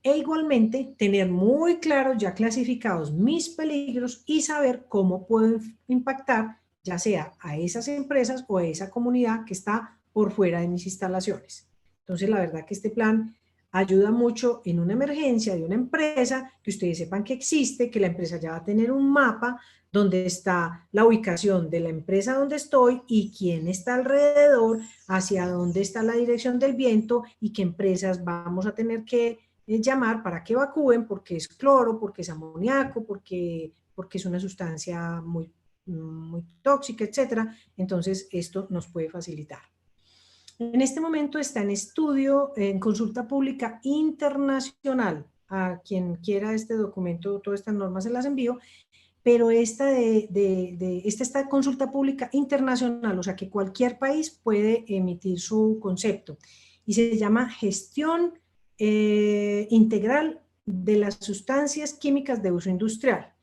[SPEAKER 2] e igualmente tener muy claros ya clasificados mis peligros y saber cómo pueden impactar ya sea a esas empresas o a esa comunidad que está por fuera de mis instalaciones. Entonces, la verdad que este plan ayuda mucho en una emergencia de una empresa, que ustedes sepan que existe, que la empresa ya va a tener un mapa donde está la ubicación de la empresa donde estoy y quién está alrededor, hacia dónde está la dirección del viento y qué empresas vamos a tener que llamar para que evacúen, porque es cloro, porque es amoníaco, porque es una sustancia muy tóxica, etcétera. Entonces, esto nos puede facilitar. En este momento está en estudio, en consulta pública internacional. A quien quiera este documento, todas estas normas se las envío, pero esta está consulta pública internacional, o sea que cualquier país puede emitir su concepto, y se llama Gestión Integral de las Sustancias Químicas de Uso Industrial.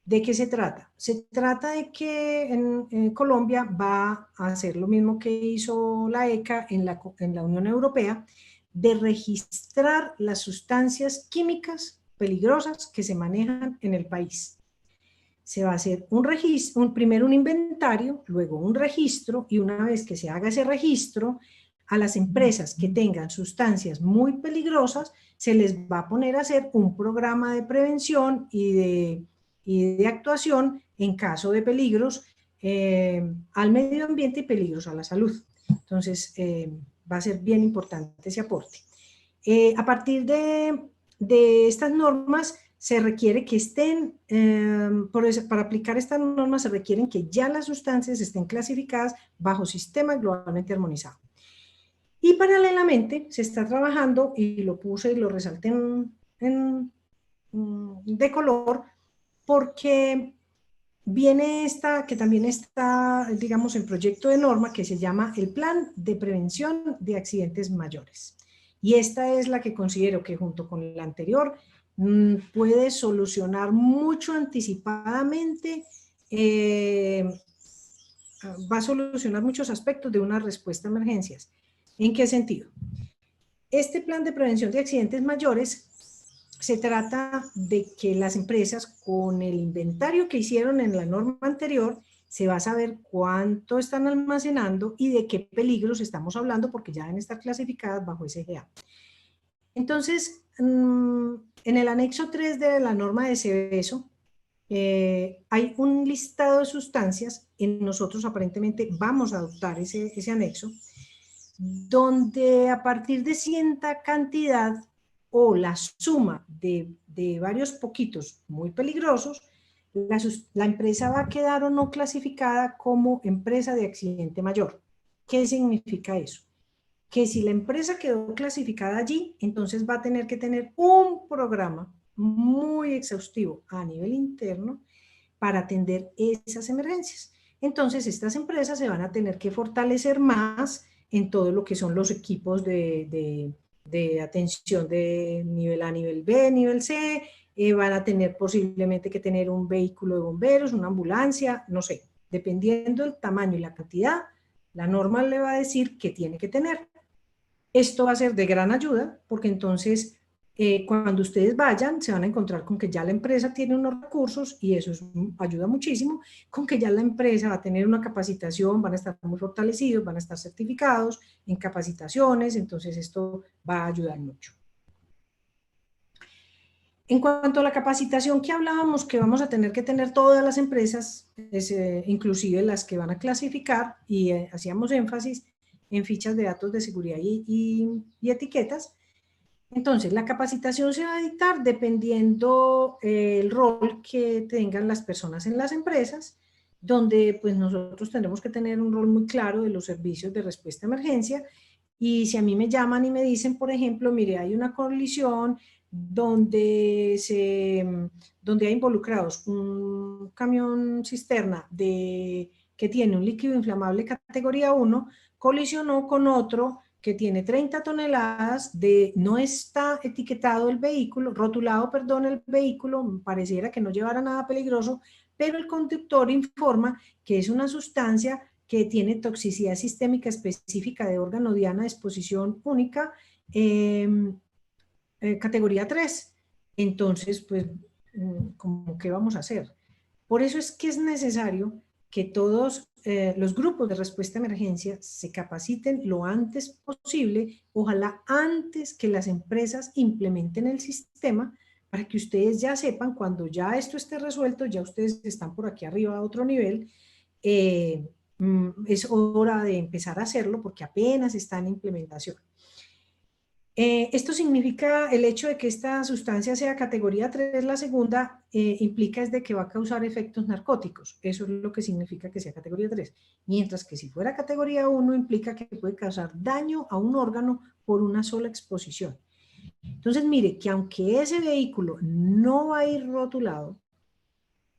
[SPEAKER 2] ¿De qué se trata? Se trata de que en Colombia va a hacer lo mismo que hizo la ECA en la Unión Europea, de registrar las sustancias químicas peligrosas que se manejan en el país. Se va a hacer un registro, primero un inventario, luego un registro, y una vez que se haga ese registro, a las empresas que tengan sustancias muy peligrosas, se les va a poner a hacer un programa de prevención y de actuación en caso de peligros al medio ambiente y peligros a la salud. Entonces, va a ser bien importante ese aporte. A partir de estas normas, se requiere que estén, para aplicar estas normas, se requieren que ya las sustancias estén clasificadas bajo sistema globalmente armonizado. Y paralelamente se está trabajando, y lo puse y lo resalté de color, porque viene esta, que también está, digamos, en proyecto de norma, que se llama el Plan de Prevención de Accidentes Mayores. Y esta es la que considero que junto con la anterior puede solucionar mucho anticipadamente, va a solucionar muchos aspectos de una respuesta a emergencias. ¿En qué sentido? Este plan de prevención de accidentes mayores se trata de que las empresas, con el inventario que hicieron en la norma anterior, se va a saber cuánto están almacenando y de qué peligros estamos hablando, porque ya deben estar clasificadas bajo SGA. Entonces, en el anexo 3 de la norma de Seveso, hay un listado de sustancias, y nosotros aparentemente vamos a adoptar ese anexo, donde a partir de cierta cantidad o la suma de varios poquitos muy peligrosos, la empresa va a quedar o no clasificada como empresa de accidente mayor. ¿Qué significa eso? Que si la empresa quedó clasificada allí, entonces va a tener que tener un programa muy exhaustivo a nivel interno para atender esas emergencias. Entonces estas empresas se van a tener que fortalecer más en todo lo que son los equipos de atención de nivel A, nivel B, nivel C, van a tener posiblemente que tener un vehículo de bomberos, una ambulancia, no sé, dependiendo del tamaño y la cantidad, la norma le va a decir qué tiene que tener. Esto va a ser de gran ayuda, porque entonces cuando ustedes vayan se van a encontrar con que ya la empresa tiene unos recursos, y eso ayuda muchísimo, con que ya la empresa va a tener una capacitación, van a estar muy fortalecidos, van a estar certificados en capacitaciones, entonces esto va a ayudar mucho. En cuanto a la capacitación que hablábamos, que vamos a tener que tener todas las empresas, inclusive las que van a clasificar, y hacíamos énfasis en fichas de datos de seguridad y etiquetas. Entonces, la capacitación se va a dictar dependiendo el rol que tengan las personas en las empresas, donde pues nosotros tendremos que tener un rol muy claro de los servicios de respuesta a emergencia. Y si a mí me llaman y me dicen, por ejemplo, mire, hay una colisión donde hay involucrados un camión cisterna que tiene un líquido inflamable categoría 1, colisionó con otro que tiene 30 toneladas, no está etiquetado el vehículo, rotulado, perdón, el vehículo, pareciera que no llevara nada peligroso, pero el conductor informa que es una sustancia que tiene toxicidad sistémica específica de órgano diana de exposición única, categoría 3. Entonces, pues, ¿cómo qué vamos a hacer? Por eso es que es necesario que todos los grupos de respuesta a emergencia se capaciten lo antes posible, ojalá antes que las empresas implementen el sistema, para que ustedes ya sepan, cuando ya esto esté resuelto, ya ustedes están por aquí arriba a otro nivel, es hora de empezar a hacerlo porque apenas está en implementación. Esto significa, el hecho de que esta sustancia sea categoría 3, la segunda, implica es de que va a causar efectos narcóticos. Eso es lo que significa que sea categoría 3. Mientras que si fuera categoría 1, implica que puede causar daño a un órgano por una sola exposición. Entonces, mire, que aunque ese vehículo no va a ir rotulado,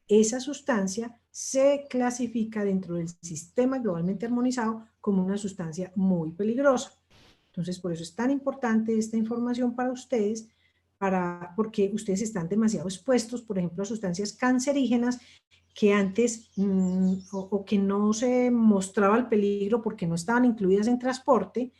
[SPEAKER 2] esa sustancia se clasifica dentro del sistema globalmente armonizado como una sustancia muy peligrosa. Entonces, por eso es tan importante esta información para ustedes, porque ustedes están demasiado expuestos, por ejemplo, a sustancias cancerígenas que antes o que no se mostraba el peligro porque no estaban incluidas en transporte,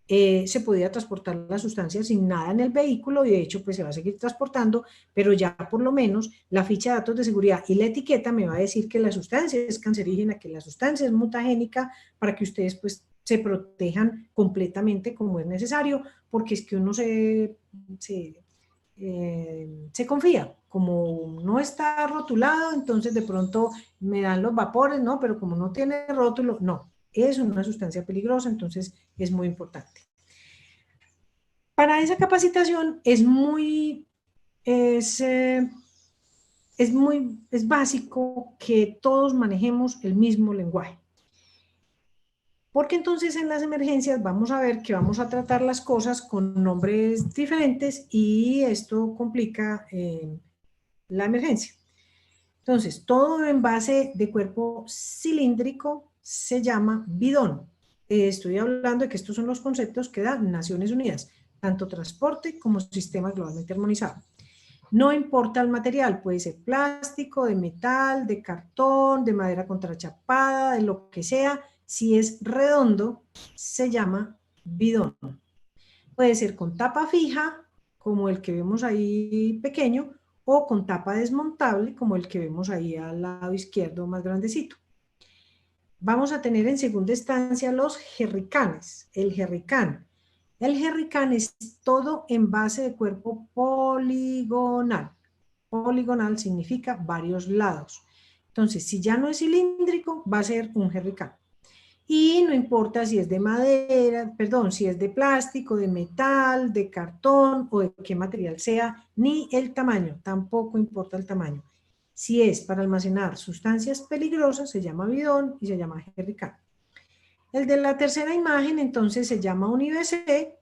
[SPEAKER 2] se podía transportar la sustancia sin nada en el vehículo y de hecho pues se va a seguir transportando, pero ya por lo menos la ficha de datos de seguridad y la etiqueta me va a decir que la sustancia es cancerígena, que la sustancia es mutagénica, para que ustedes pues se protejan completamente como es necesario, porque es que uno se confía, como no está rotulado, entonces de pronto me dan los vapores, no, pero como no tiene rótulo, no, es una sustancia peligrosa, entonces es muy importante. Para esa capacitación es básico que todos manejemos el mismo lenguaje. Porque entonces en las emergencias vamos a ver que vamos a tratar las cosas con nombres diferentes y esto complica la emergencia. Entonces, todo envase de cuerpo cilíndrico se llama bidón. Estoy hablando de que estos son los conceptos que da Naciones Unidas, tanto transporte como sistema globalmente armonizado. No importa el material, puede ser plástico, de metal, de cartón, de madera contrachapada, de lo que sea. Si es redondo, se llama bidón. Puede ser con tapa fija, como el que vemos ahí pequeño, o con tapa desmontable, como el que vemos ahí al lado izquierdo más grandecito. Vamos a tener en segunda instancia los jerricanes, el jerricán. El jerricán es todo envase de cuerpo poligonal. Poligonal significa varios lados. Entonces, si ya no es cilíndrico, va a ser un jerricán. Y no importa si es de madera, perdón, si es de plástico, de metal, de cartón o de qué material sea, ni el tamaño, tampoco importa el tamaño. Si es para almacenar sustancias peligrosas, se llama bidón y se llama jerrycan. El de la tercera imagen, entonces, se llama un IBC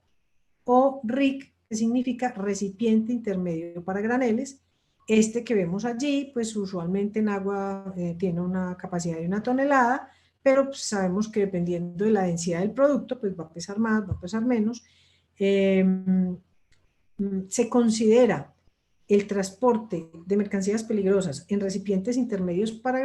[SPEAKER 2] o RIC, que significa recipiente intermedio para graneles. Este que vemos allí, pues usualmente en agua tiene una capacidad de 1 tonelada, pero pues, sabemos que dependiendo de la densidad del producto, pues va a pesar más, va a pesar menos. Se considera el transporte de mercancías peligrosas en recipientes intermedios para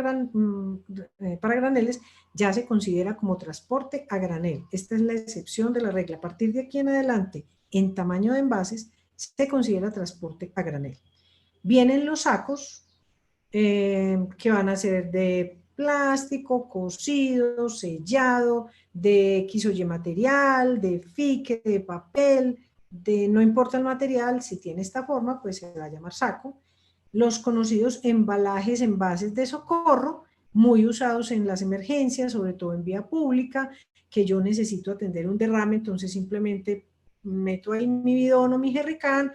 [SPEAKER 2] graneles, ya se considera como transporte a granel. Esta es la excepción de la regla. A partir de aquí en adelante, en tamaño de envases, se considera transporte a granel. Vienen los sacos, que van a ser de plástico, cosido, sellado, de X o Y material, de fique, de papel, no importa el material, si tiene esta forma, pues se va a llamar saco. Los conocidos embalajes, envases de socorro, muy usados en las emergencias, sobre todo en vía pública, que yo necesito atender un derrame, entonces simplemente meto ahí mi bidón o mi jerrycan,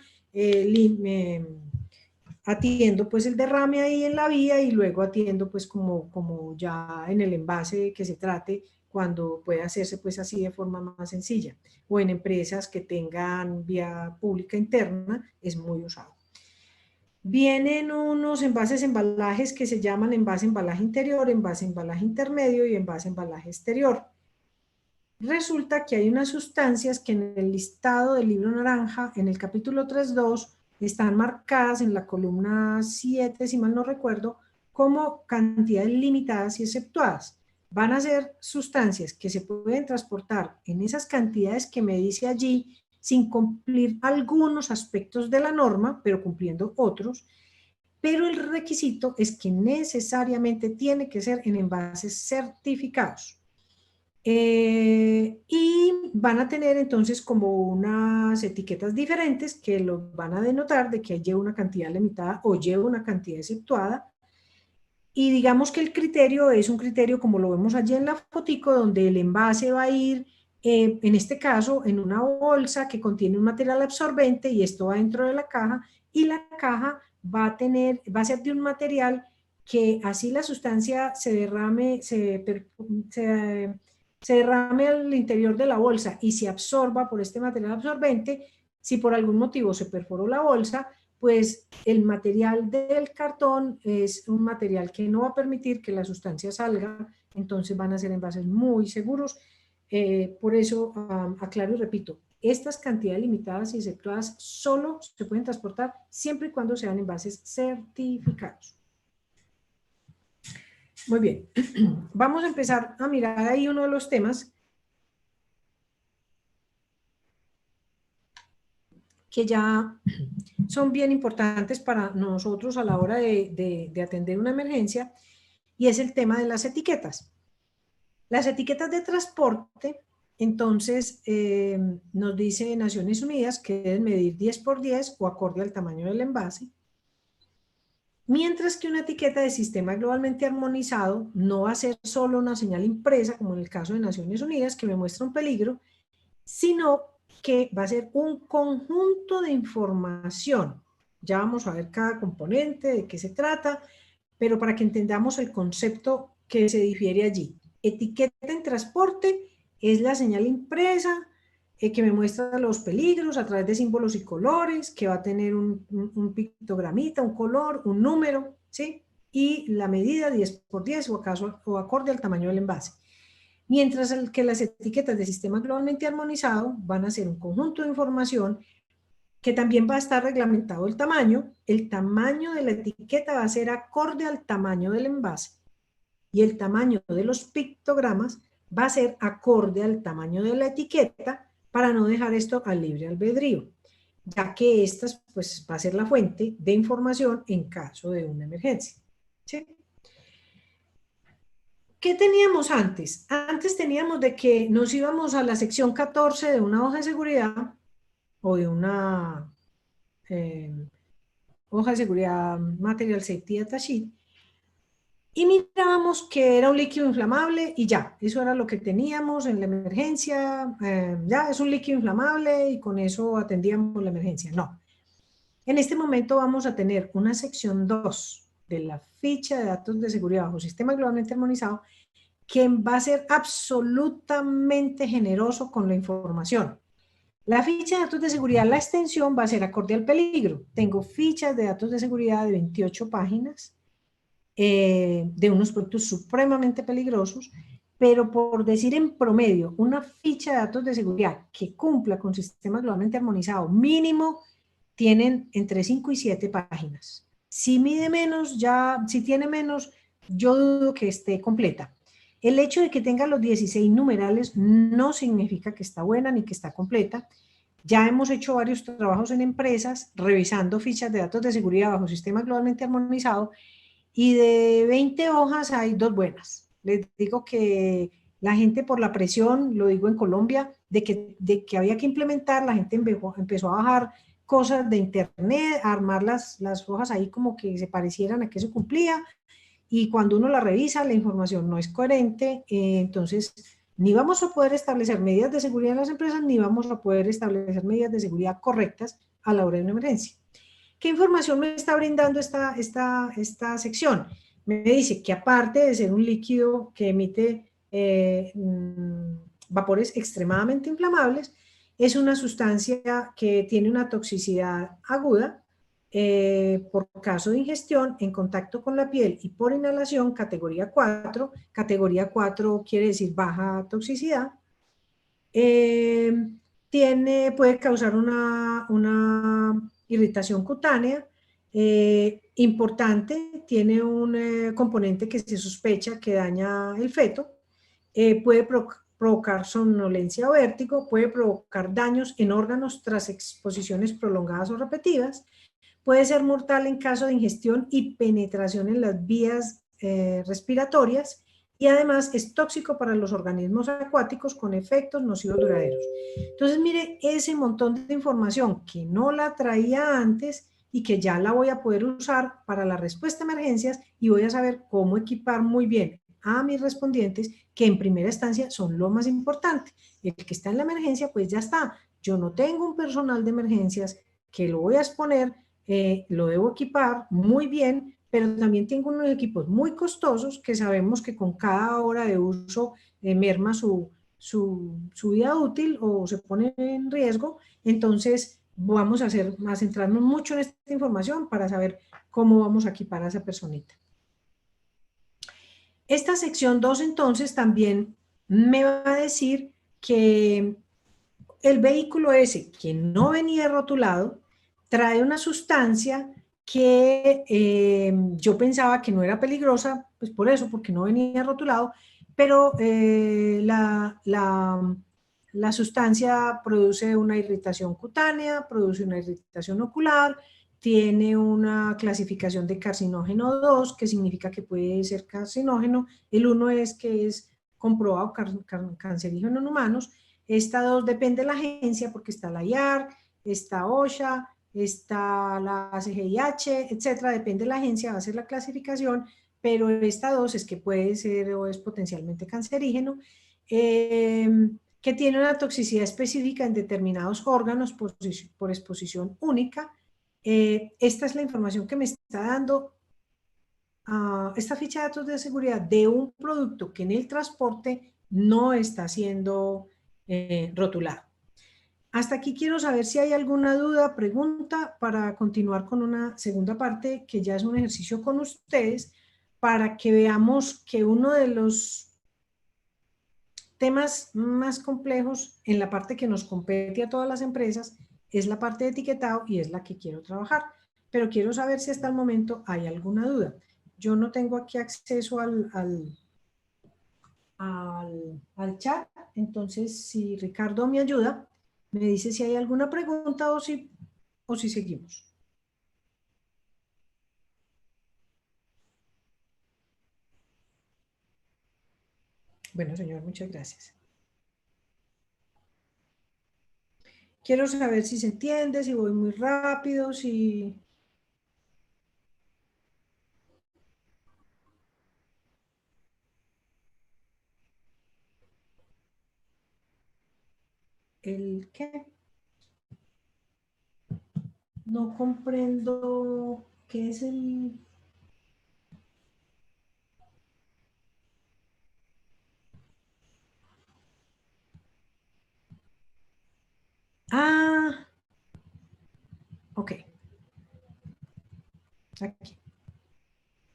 [SPEAKER 2] atiendo pues el derrame ahí en la vía y luego atiendo pues como ya en el envase que se trate, cuando puede hacerse pues así de forma más sencilla, o en empresas que tengan vía pública interna es muy usado. Vienen unos envases embalajes que se llaman envase embalaje interior, envase embalaje intermedio y envase embalaje exterior. Resulta que hay unas sustancias que en el listado del libro naranja, en el capítulo 3.2, están marcadas en la columna 7, si mal no recuerdo, como cantidades limitadas y exceptuadas. Van a ser sustancias que se pueden transportar en esas cantidades que me dice allí, sin cumplir algunos aspectos de la norma, pero cumpliendo otros, pero el requisito es que necesariamente tiene que ser en envases certificados. Y van a tener entonces como unas etiquetas diferentes que los van a denotar de que lleva una cantidad limitada o lleva una cantidad exceptuada. Y digamos que el criterio es un criterio como lo vemos allí en la fotico, donde el envase va a ir, en este caso, en una bolsa que contiene un material absorbente y esto va dentro de la caja, y la caja va a ser de un material que así la sustancia se derrame, se derrame al interior de la bolsa y se absorba por este material absorbente. Si por algún motivo se perforó la bolsa, pues el material del cartón es un material que no va a permitir que la sustancia salga, entonces van a ser envases muy seguros. Por eso aclaro y repito, estas cantidades limitadas y exceptuadas solo se pueden transportar siempre y cuando sean envases certificados. Muy bien, vamos a empezar a mirar ahí uno de los temas. que ya son bien importantes para nosotros a la hora de atender una emergencia, y es el tema de las etiquetas. Las etiquetas de transporte, entonces, nos dice Naciones Unidas que deben medir 10 por 10 o acorde al tamaño del envase, mientras que una etiqueta de sistema globalmente armonizado no va a ser solo una señal impresa, como en el caso de Naciones Unidas, que me muestra un peligro, sino que va a ser un conjunto de información. Ya vamos a ver cada componente, de qué se trata, pero para que entendamos el concepto que se difiere allí. Etiqueta en transporte es la señal impresa que me muestra los peligros a través de símbolos y colores, que va a tener un pictogramita, un color, un número, ¿sí? Y la medida 10 por 10 o acorde al tamaño del envase. Mientras que las etiquetas de sistema globalmente armonizado van a ser un conjunto de información que también va a estar reglamentado el tamaño de la etiqueta va a ser acorde al tamaño del envase y el tamaño de los pictogramas va a ser acorde al tamaño de la etiqueta para no dejar esto al libre albedrío, ya que esta pues, va a ser la fuente de información en caso de una emergencia. ¿Sí? ¿Qué teníamos antes? Antes teníamos de que nos íbamos a la sección 14 de una hoja de seguridad o de una hoja de seguridad Material Safety Datasheet y mirábamos que era un líquido inflamable y ya, eso era lo que teníamos en la emergencia, ya es un líquido inflamable y con eso atendíamos la emergencia. No, en este momento vamos a tener una sección 2 de la ficha de datos de seguridad bajo sistema globalmente armonizado que va a ser absolutamente generoso con la información. La ficha de datos de seguridad, la extensión va a ser acorde al peligro. Tengo fichas de datos de seguridad de 28 páginas, de unos productos supremamente peligrosos, pero por decir en promedio, una ficha de datos de seguridad que cumpla con sistema globalmente armonizado mínimo, tienen entre 5 y 7 páginas. Si mide menos, si tiene menos, yo dudo que esté completa. El hecho de que tenga los 16 numerales no significa que está buena ni que está completa. Ya hemos hecho varios trabajos en empresas revisando fichas de datos de seguridad bajo sistema globalmente armonizado y de 20 hojas hay 2 buenas. Les digo que la gente por la presión, lo digo en Colombia, de que había que implementar, la gente empezó a bajar cosas de internet, a armar las hojas ahí como que se parecieran a que eso cumplía, y cuando uno la revisa, la información no es coherente, entonces ni vamos a poder establecer medidas de seguridad en las empresas, ni vamos a poder establecer medidas de seguridad correctas a la hora de una emergencia. ¿Qué información me está brindando esta sección? Me dice que aparte de ser un líquido que emite vapores extremadamente inflamables, es una sustancia que tiene una toxicidad aguda por caso de ingestión en contacto con la piel y por inhalación, categoría 4. Categoría 4 quiere decir baja toxicidad. Puede causar una irritación cutánea importante, tiene un componente que se sospecha que daña el feto, puede provocar somnolencia o vértigo, puede provocar daños en órganos tras exposiciones prolongadas o repetidas, puede ser mortal en caso de ingestión y penetración en las vías respiratorias, y además es tóxico para los organismos acuáticos con efectos nocivos duraderos. Entonces, mire ese montón de información que no la traía antes y que ya la voy a poder usar para la respuesta a emergencias, y voy a saber cómo equipar muy bien a mis respondientes, que en primera instancia son lo más importante. El que está en la emergencia, pues ya está. Yo no tengo un personal de emergencias que lo voy a exponer, lo debo equipar muy bien, pero también tengo unos equipos muy costosos que sabemos que con cada hora de uso merma su vida útil o se pone en riesgo. Entonces vamos a centrarnos mucho en esta información para saber cómo vamos a equipar a esa personita. Esta sección 2 entonces también me va a decir que el vehículo ese que no venía rotulado trae una sustancia que yo pensaba que no era peligrosa, pues por eso, porque no venía rotulado, pero la La sustancia produce una irritación cutánea, produce una irritación ocular, tiene una clasificación de carcinógeno 2, que significa que puede ser carcinógeno. El 1 es que es comprobado cancerígeno en humanos. Esta 2 depende de la agencia porque está la IARC, está OSHA, está la CGIH, etcétera. Depende de la agencia, va a ser la clasificación, pero esta 2 es que puede ser o es potencialmente cancerígeno. Que tiene una toxicidad específica en determinados órganos por exposición única. Esta es la información que me está dando esta ficha de datos de seguridad de un producto que en el transporte no está siendo rotulado. Hasta aquí quiero saber si hay alguna duda, pregunta, para continuar con una segunda parte que ya es un ejercicio con ustedes, para que veamos que uno de los temas más complejos en la parte que nos compete a todas las empresas es la parte de etiquetado y es la que quiero trabajar. Pero quiero saber si hasta el momento hay alguna duda. Yo no tengo aquí acceso al chat, entonces si Ricardo me ayuda, me dice si hay alguna pregunta o si seguimos. Bueno, señor, muchas gracias. Quiero saber si se entiende, si voy muy rápido, si... ¿El qué? No comprendo qué es el... Ah, ok.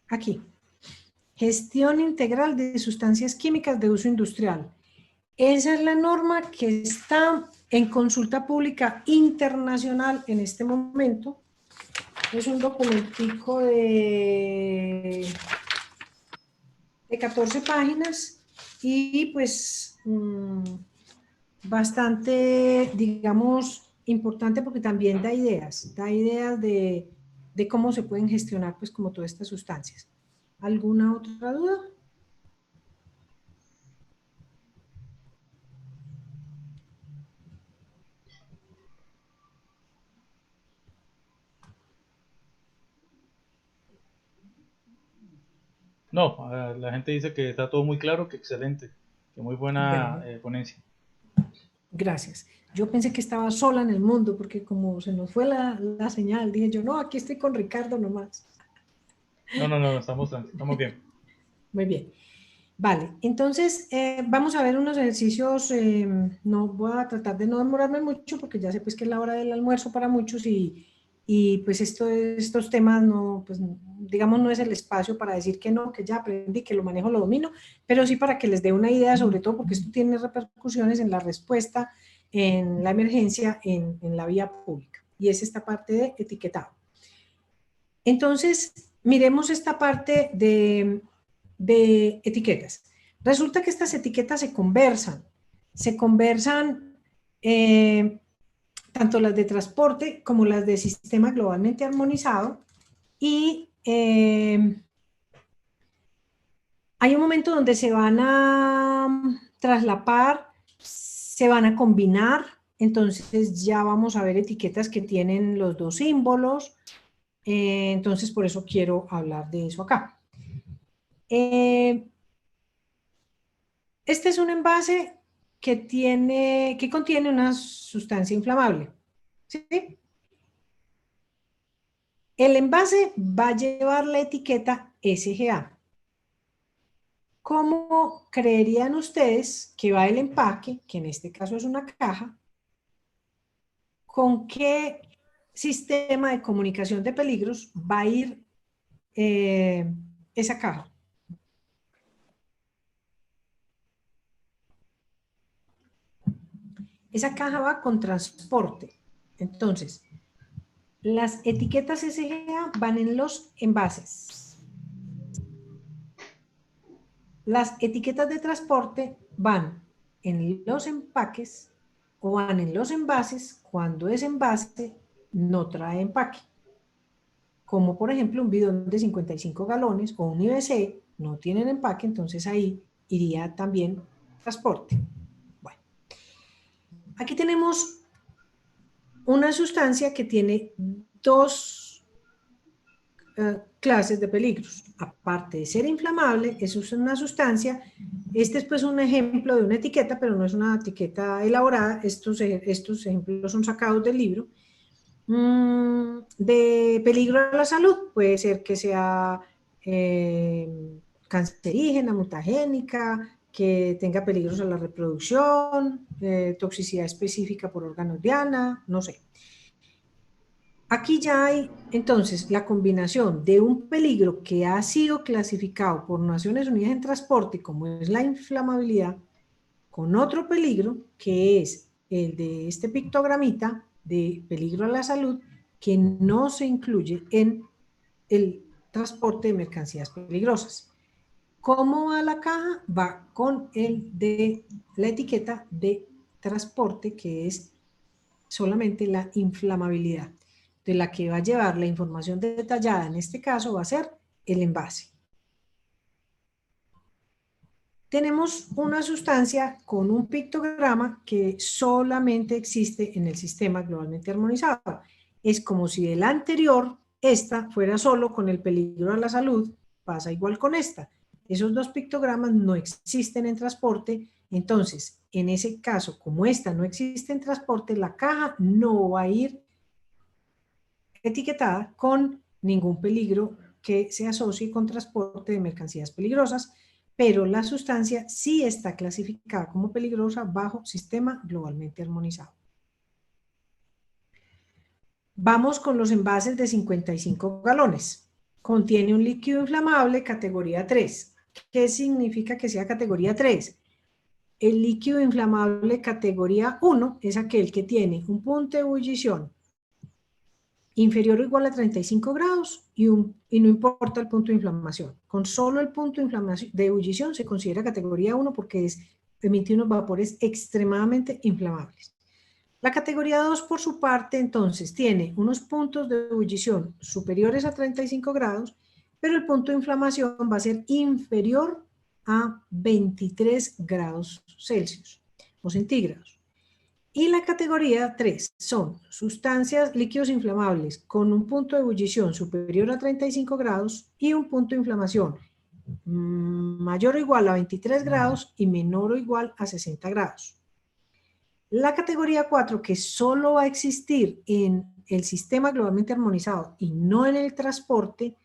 [SPEAKER 2] Aquí. Gestión integral de sustancias químicas de uso industrial. Esa es la norma que está en consulta pública internacional en este momento. Es un documentico de 14 páginas y pues bastante, digamos, importante porque también da ideas de cómo se pueden gestionar pues como todas estas sustancias. ¿Alguna otra duda?
[SPEAKER 1] No, la gente dice que está todo muy claro, que excelente, que muy buena
[SPEAKER 2] Bueno,
[SPEAKER 1] ponencia.
[SPEAKER 2] gracias. Yo pensé que estaba sola en el mundo porque como se nos fue la señal, dije yo, no, aquí estoy con Ricardo nomás.
[SPEAKER 1] No, estamos bien.
[SPEAKER 2] Muy bien. Vale, entonces vamos a ver unos ejercicios, no voy a tratar de no demorarme mucho porque ya sé pues que es la hora del almuerzo para muchos y pues estos temas no, pues digamos no es el espacio para decir que no, que ya aprendí, que lo manejo, lo domino, pero sí para que les dé una idea, sobre todo porque esto tiene repercusiones en la respuesta, en la emergencia, en la vía pública y es esta parte de etiquetado. Entonces, miremos esta parte de etiquetas. Resulta que estas etiquetas se conversan tanto las de transporte como las de sistema globalmente armonizado y hay un momento donde se van a traslapar, se van a combinar, entonces ya vamos a ver etiquetas que tienen los dos símbolos, entonces por eso quiero hablar de eso acá. Este es un envase que contiene una sustancia inflamable. ¿Sí? El envase va a llevar la etiqueta SGA. ¿Cómo creerían ustedes que va el empaque, que en este caso es una caja? ¿Con qué sistema de comunicación de peligros va a ir esa caja? Esa caja va con transporte. Entonces, las etiquetas SGA van en los envases. Las etiquetas de transporte van en los empaques o van en los envases cuando ese envase no trae empaque. Como por ejemplo un bidón de 55 galones o un IBC no tienen empaque, entonces ahí iría también transporte. Bueno, aquí tenemos una sustancia que tiene dos clases de peligros. Aparte de ser inflamable, es una sustancia, este es pues un ejemplo de una etiqueta, pero no es una etiqueta elaborada, estos ejemplos son sacados del libro. De peligro a la salud, puede ser que sea cancerígena, mutagénica, que tenga peligros a la reproducción, toxicidad específica por órganos diana, no sé. Aquí ya hay entonces la combinación de un peligro que ha sido clasificado por Naciones Unidas en transporte, como es la inflamabilidad, con otro peligro que es el de este pictogramita de peligro a la salud, que no se incluye en el transporte de mercancías peligrosas. ¿Cómo va la caja? Va con el de la etiqueta de transporte, que es solamente la inflamabilidad. De la que va a llevar la información detallada, en este caso va a ser el envase. Tenemos una sustancia con un pictograma que solamente existe en el sistema globalmente armonizado. Es como si el anterior, esta, fuera solo con el peligro a la salud, pasa igual con esta. Esos dos pictogramas no existen en transporte, entonces, en ese caso, como esta no existe en transporte, la caja no va a ir etiquetada con ningún peligro que se asocie con transporte de mercancías peligrosas, pero la sustancia sí está clasificada como peligrosa bajo sistema globalmente armonizado. Vamos con los envases de 55 galones. Contiene un líquido inflamable categoría 3. ¿Qué significa que sea categoría 3? El líquido inflamable categoría 1 es aquel que tiene un punto de ebullición inferior o igual a 35 grados y no importa el punto de inflamación. Con solo el punto de ebullición se considera categoría 1 porque emite unos vapores extremadamente inflamables. La categoría 2, por su parte, entonces, tiene unos puntos de ebullición superiores a 35 grados, pero el punto de inflamación va a ser inferior a 23 grados Celsius o centígrados. Y la categoría 3 son sustancias, líquidos inflamables con un punto de ebullición superior a 35 grados y un punto de inflamación mayor o igual a 23 grados y menor o igual a 60 grados. La categoría 4, que solo va a existir en el sistema globalmente armonizado y no en el transporte,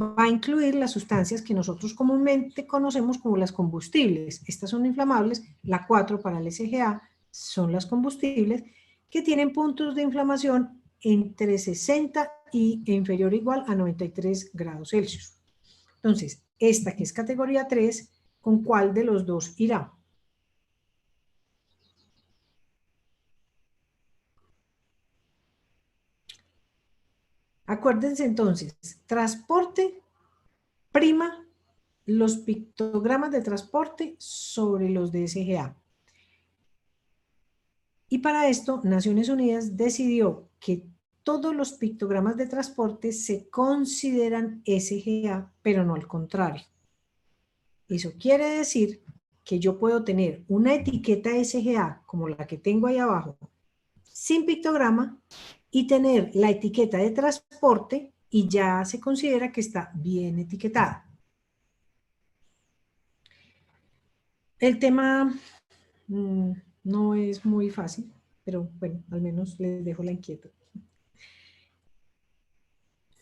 [SPEAKER 2] va a incluir las sustancias que nosotros comúnmente conocemos como las combustibles. Estas son inflamables, la 4 para el SGA son las combustibles, que tienen puntos de inflamación entre 60 e inferior o igual a 93 grados Celsius. Entonces, esta que es categoría 3, ¿con cuál de los dos irá? Acuérdense entonces, transporte prima los pictogramas de transporte sobre los de SGA. Y para esto, Naciones Unidas decidió que todos los pictogramas de transporte se consideran SGA, pero no al contrario. Eso quiere decir que yo puedo tener una etiqueta SGA, como la que tengo ahí abajo, sin pictograma, y tener la etiqueta de transporte y ya se considera que está bien etiquetada. El tema no es muy fácil, pero bueno, al menos les dejo la inquietud.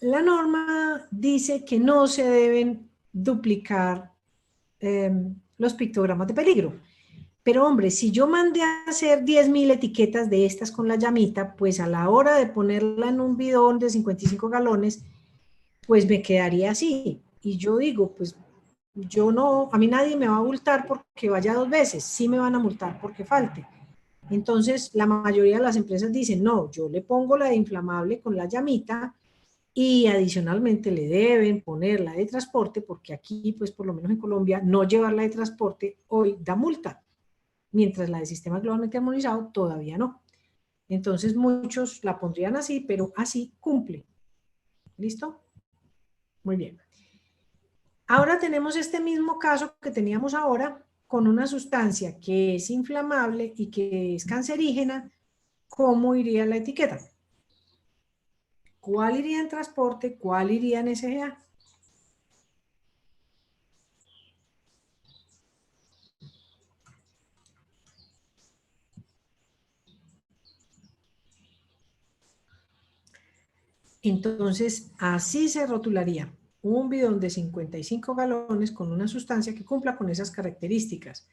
[SPEAKER 2] La norma dice que no se deben duplicar los pictogramas de peligro. Pero hombre, si yo mandé a hacer 10.000 etiquetas de estas con la llamita, pues a la hora de ponerla en un bidón de 55 galones, pues me quedaría así. Y yo digo, pues yo no, a mí nadie me va a multar porque vaya 2 veces, sí me van a multar porque falte. Entonces, la mayoría de las empresas dicen, no, yo le pongo la de inflamable con la llamita y adicionalmente le deben poner la de transporte porque aquí, pues por lo menos en Colombia, no llevar la de transporte hoy da multa. mientras la de sistema globalmente armonizado todavía no. Entonces muchos la pondrían así, pero así cumple. ¿Listo? Muy bien. Ahora tenemos este mismo caso que teníamos ahora con una sustancia que es inflamable y que es cancerígena. ¿Cómo iría la etiqueta? ¿Cuál iría en transporte? ¿Cuál iría en SGA? Entonces, así se rotularía un bidón de 55 galones con una sustancia que cumpla con esas características.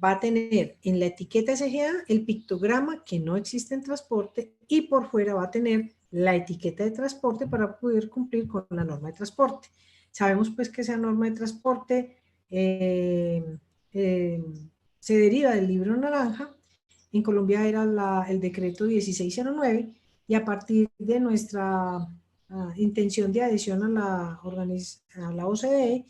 [SPEAKER 2] Va a tener en la etiqueta SGA el pictograma que no existe en transporte y por fuera va a tener la etiqueta de transporte para poder cumplir con la norma de transporte. Sabemos pues que esa norma de transporte se deriva del libro naranja. En Colombia era el decreto 1609 y a partir de nuestra intención de adhesión a la OCDE,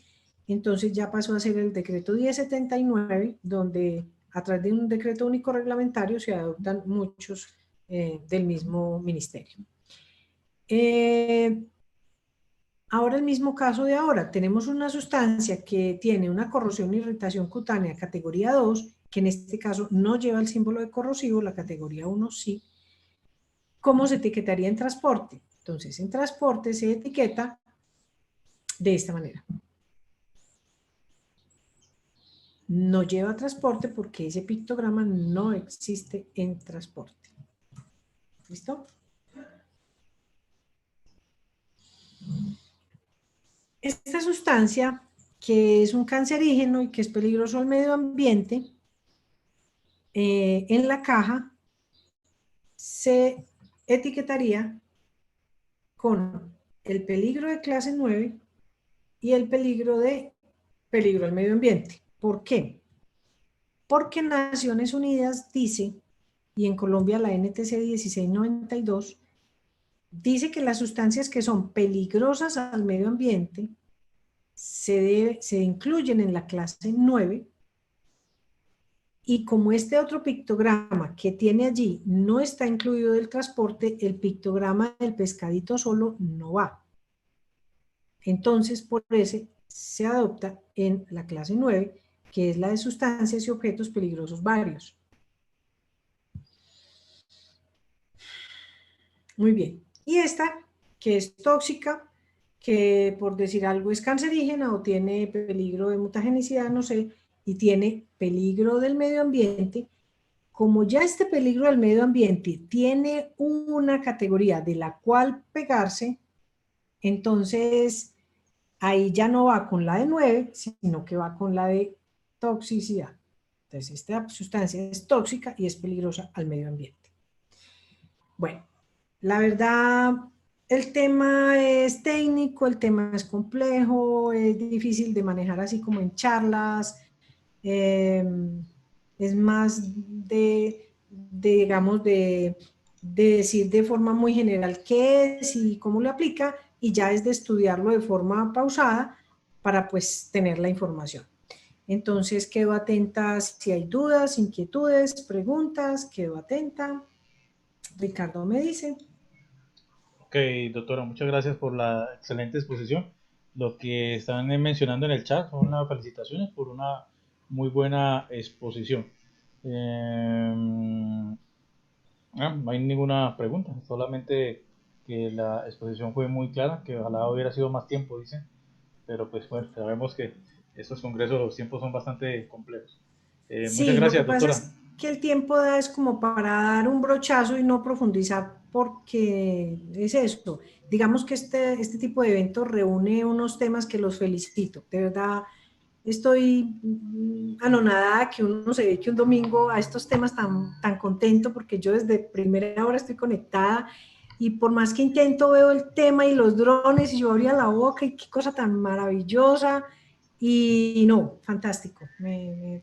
[SPEAKER 2] entonces ya pasó a ser el decreto 1079, donde a través de un decreto único reglamentario se adoptan muchos del mismo ministerio. Ahora el mismo caso de ahora, tenemos una sustancia que tiene una corrosión e irritación cutánea categoría 2, que en este caso no lleva el símbolo de corrosivo, la categoría 1 sí. ¿Cómo se etiquetaría en transporte? Entonces, en transporte se etiqueta de esta manera. No lleva transporte porque ese pictograma no existe en transporte. ¿Listo? Esta sustancia, que es un cancerígeno y que es peligroso al medio ambiente, en la caja se etiquetaría con el peligro de clase 9 y el peligro al medio ambiente. ¿Por qué? Porque Naciones Unidas dice, y en Colombia la NTC 1692, dice que las sustancias que son peligrosas al medio ambiente se incluyen en la clase 9 y como este otro pictograma que tiene allí no está incluido del transporte, el pictograma del pescadito solo no va. Entonces, por eso se adopta en la clase 9, que es la de sustancias y objetos peligrosos varios. Muy bien. Y esta, que es tóxica, que por decir algo es cancerígena o tiene peligro de mutagenicidad, no sé, y tiene peligro del medio ambiente, como ya este peligro del medio ambiente tiene una categoría de la cual pegarse, entonces ahí ya no va con la de 9, sino que va con la de toxicidad. Entonces esta sustancia es tóxica y es peligrosa al medio ambiente. Bueno, la verdad, el tema es técnico, el tema es complejo, es difícil de manejar así como en charlas, es más digamos, de decir de forma muy general qué es y cómo lo aplica, y ya es de estudiarlo de forma pausada para pues tener la información. Entonces quedo atenta si hay dudas, inquietudes, preguntas, quedo atenta. Ricardo me dice.
[SPEAKER 1] Ok, doctora, muchas gracias por la excelente exposición. Lo que están mencionando en el chat son unas felicitaciones por una muy buena exposición. No hay ninguna pregunta, solamente que la exposición fue muy clara, que ojalá hubiera sido más tiempo, dicen, pero pues bueno, sabemos que estos congresos, los tiempos son bastante complejos. Muchas
[SPEAKER 2] Sí, lo que
[SPEAKER 1] gracias,
[SPEAKER 2] pasa
[SPEAKER 1] doctora.
[SPEAKER 2] es que el tiempo da es como para dar un brochazo y no profundizar porque es esto. Digamos que este tipo de eventos reúne unos temas que los felicito. De verdad, estoy anonadada que uno se dedique un domingo a estos temas tan contento porque yo desde primera hora estoy conectada y por más que intento veo el tema y los drones y yo abría la boca y qué cosa tan maravillosa. Y no, fantástico.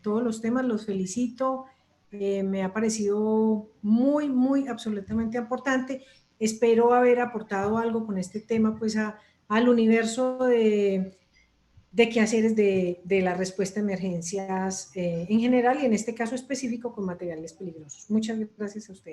[SPEAKER 2] Todos los temas los felicito. Me ha parecido muy, muy, absolutamente importante. Espero haber aportado algo con este tema, pues, al universo de quehaceres de la respuesta a emergencias en general y en este caso específico con materiales peligrosos. Muchas gracias a ustedes.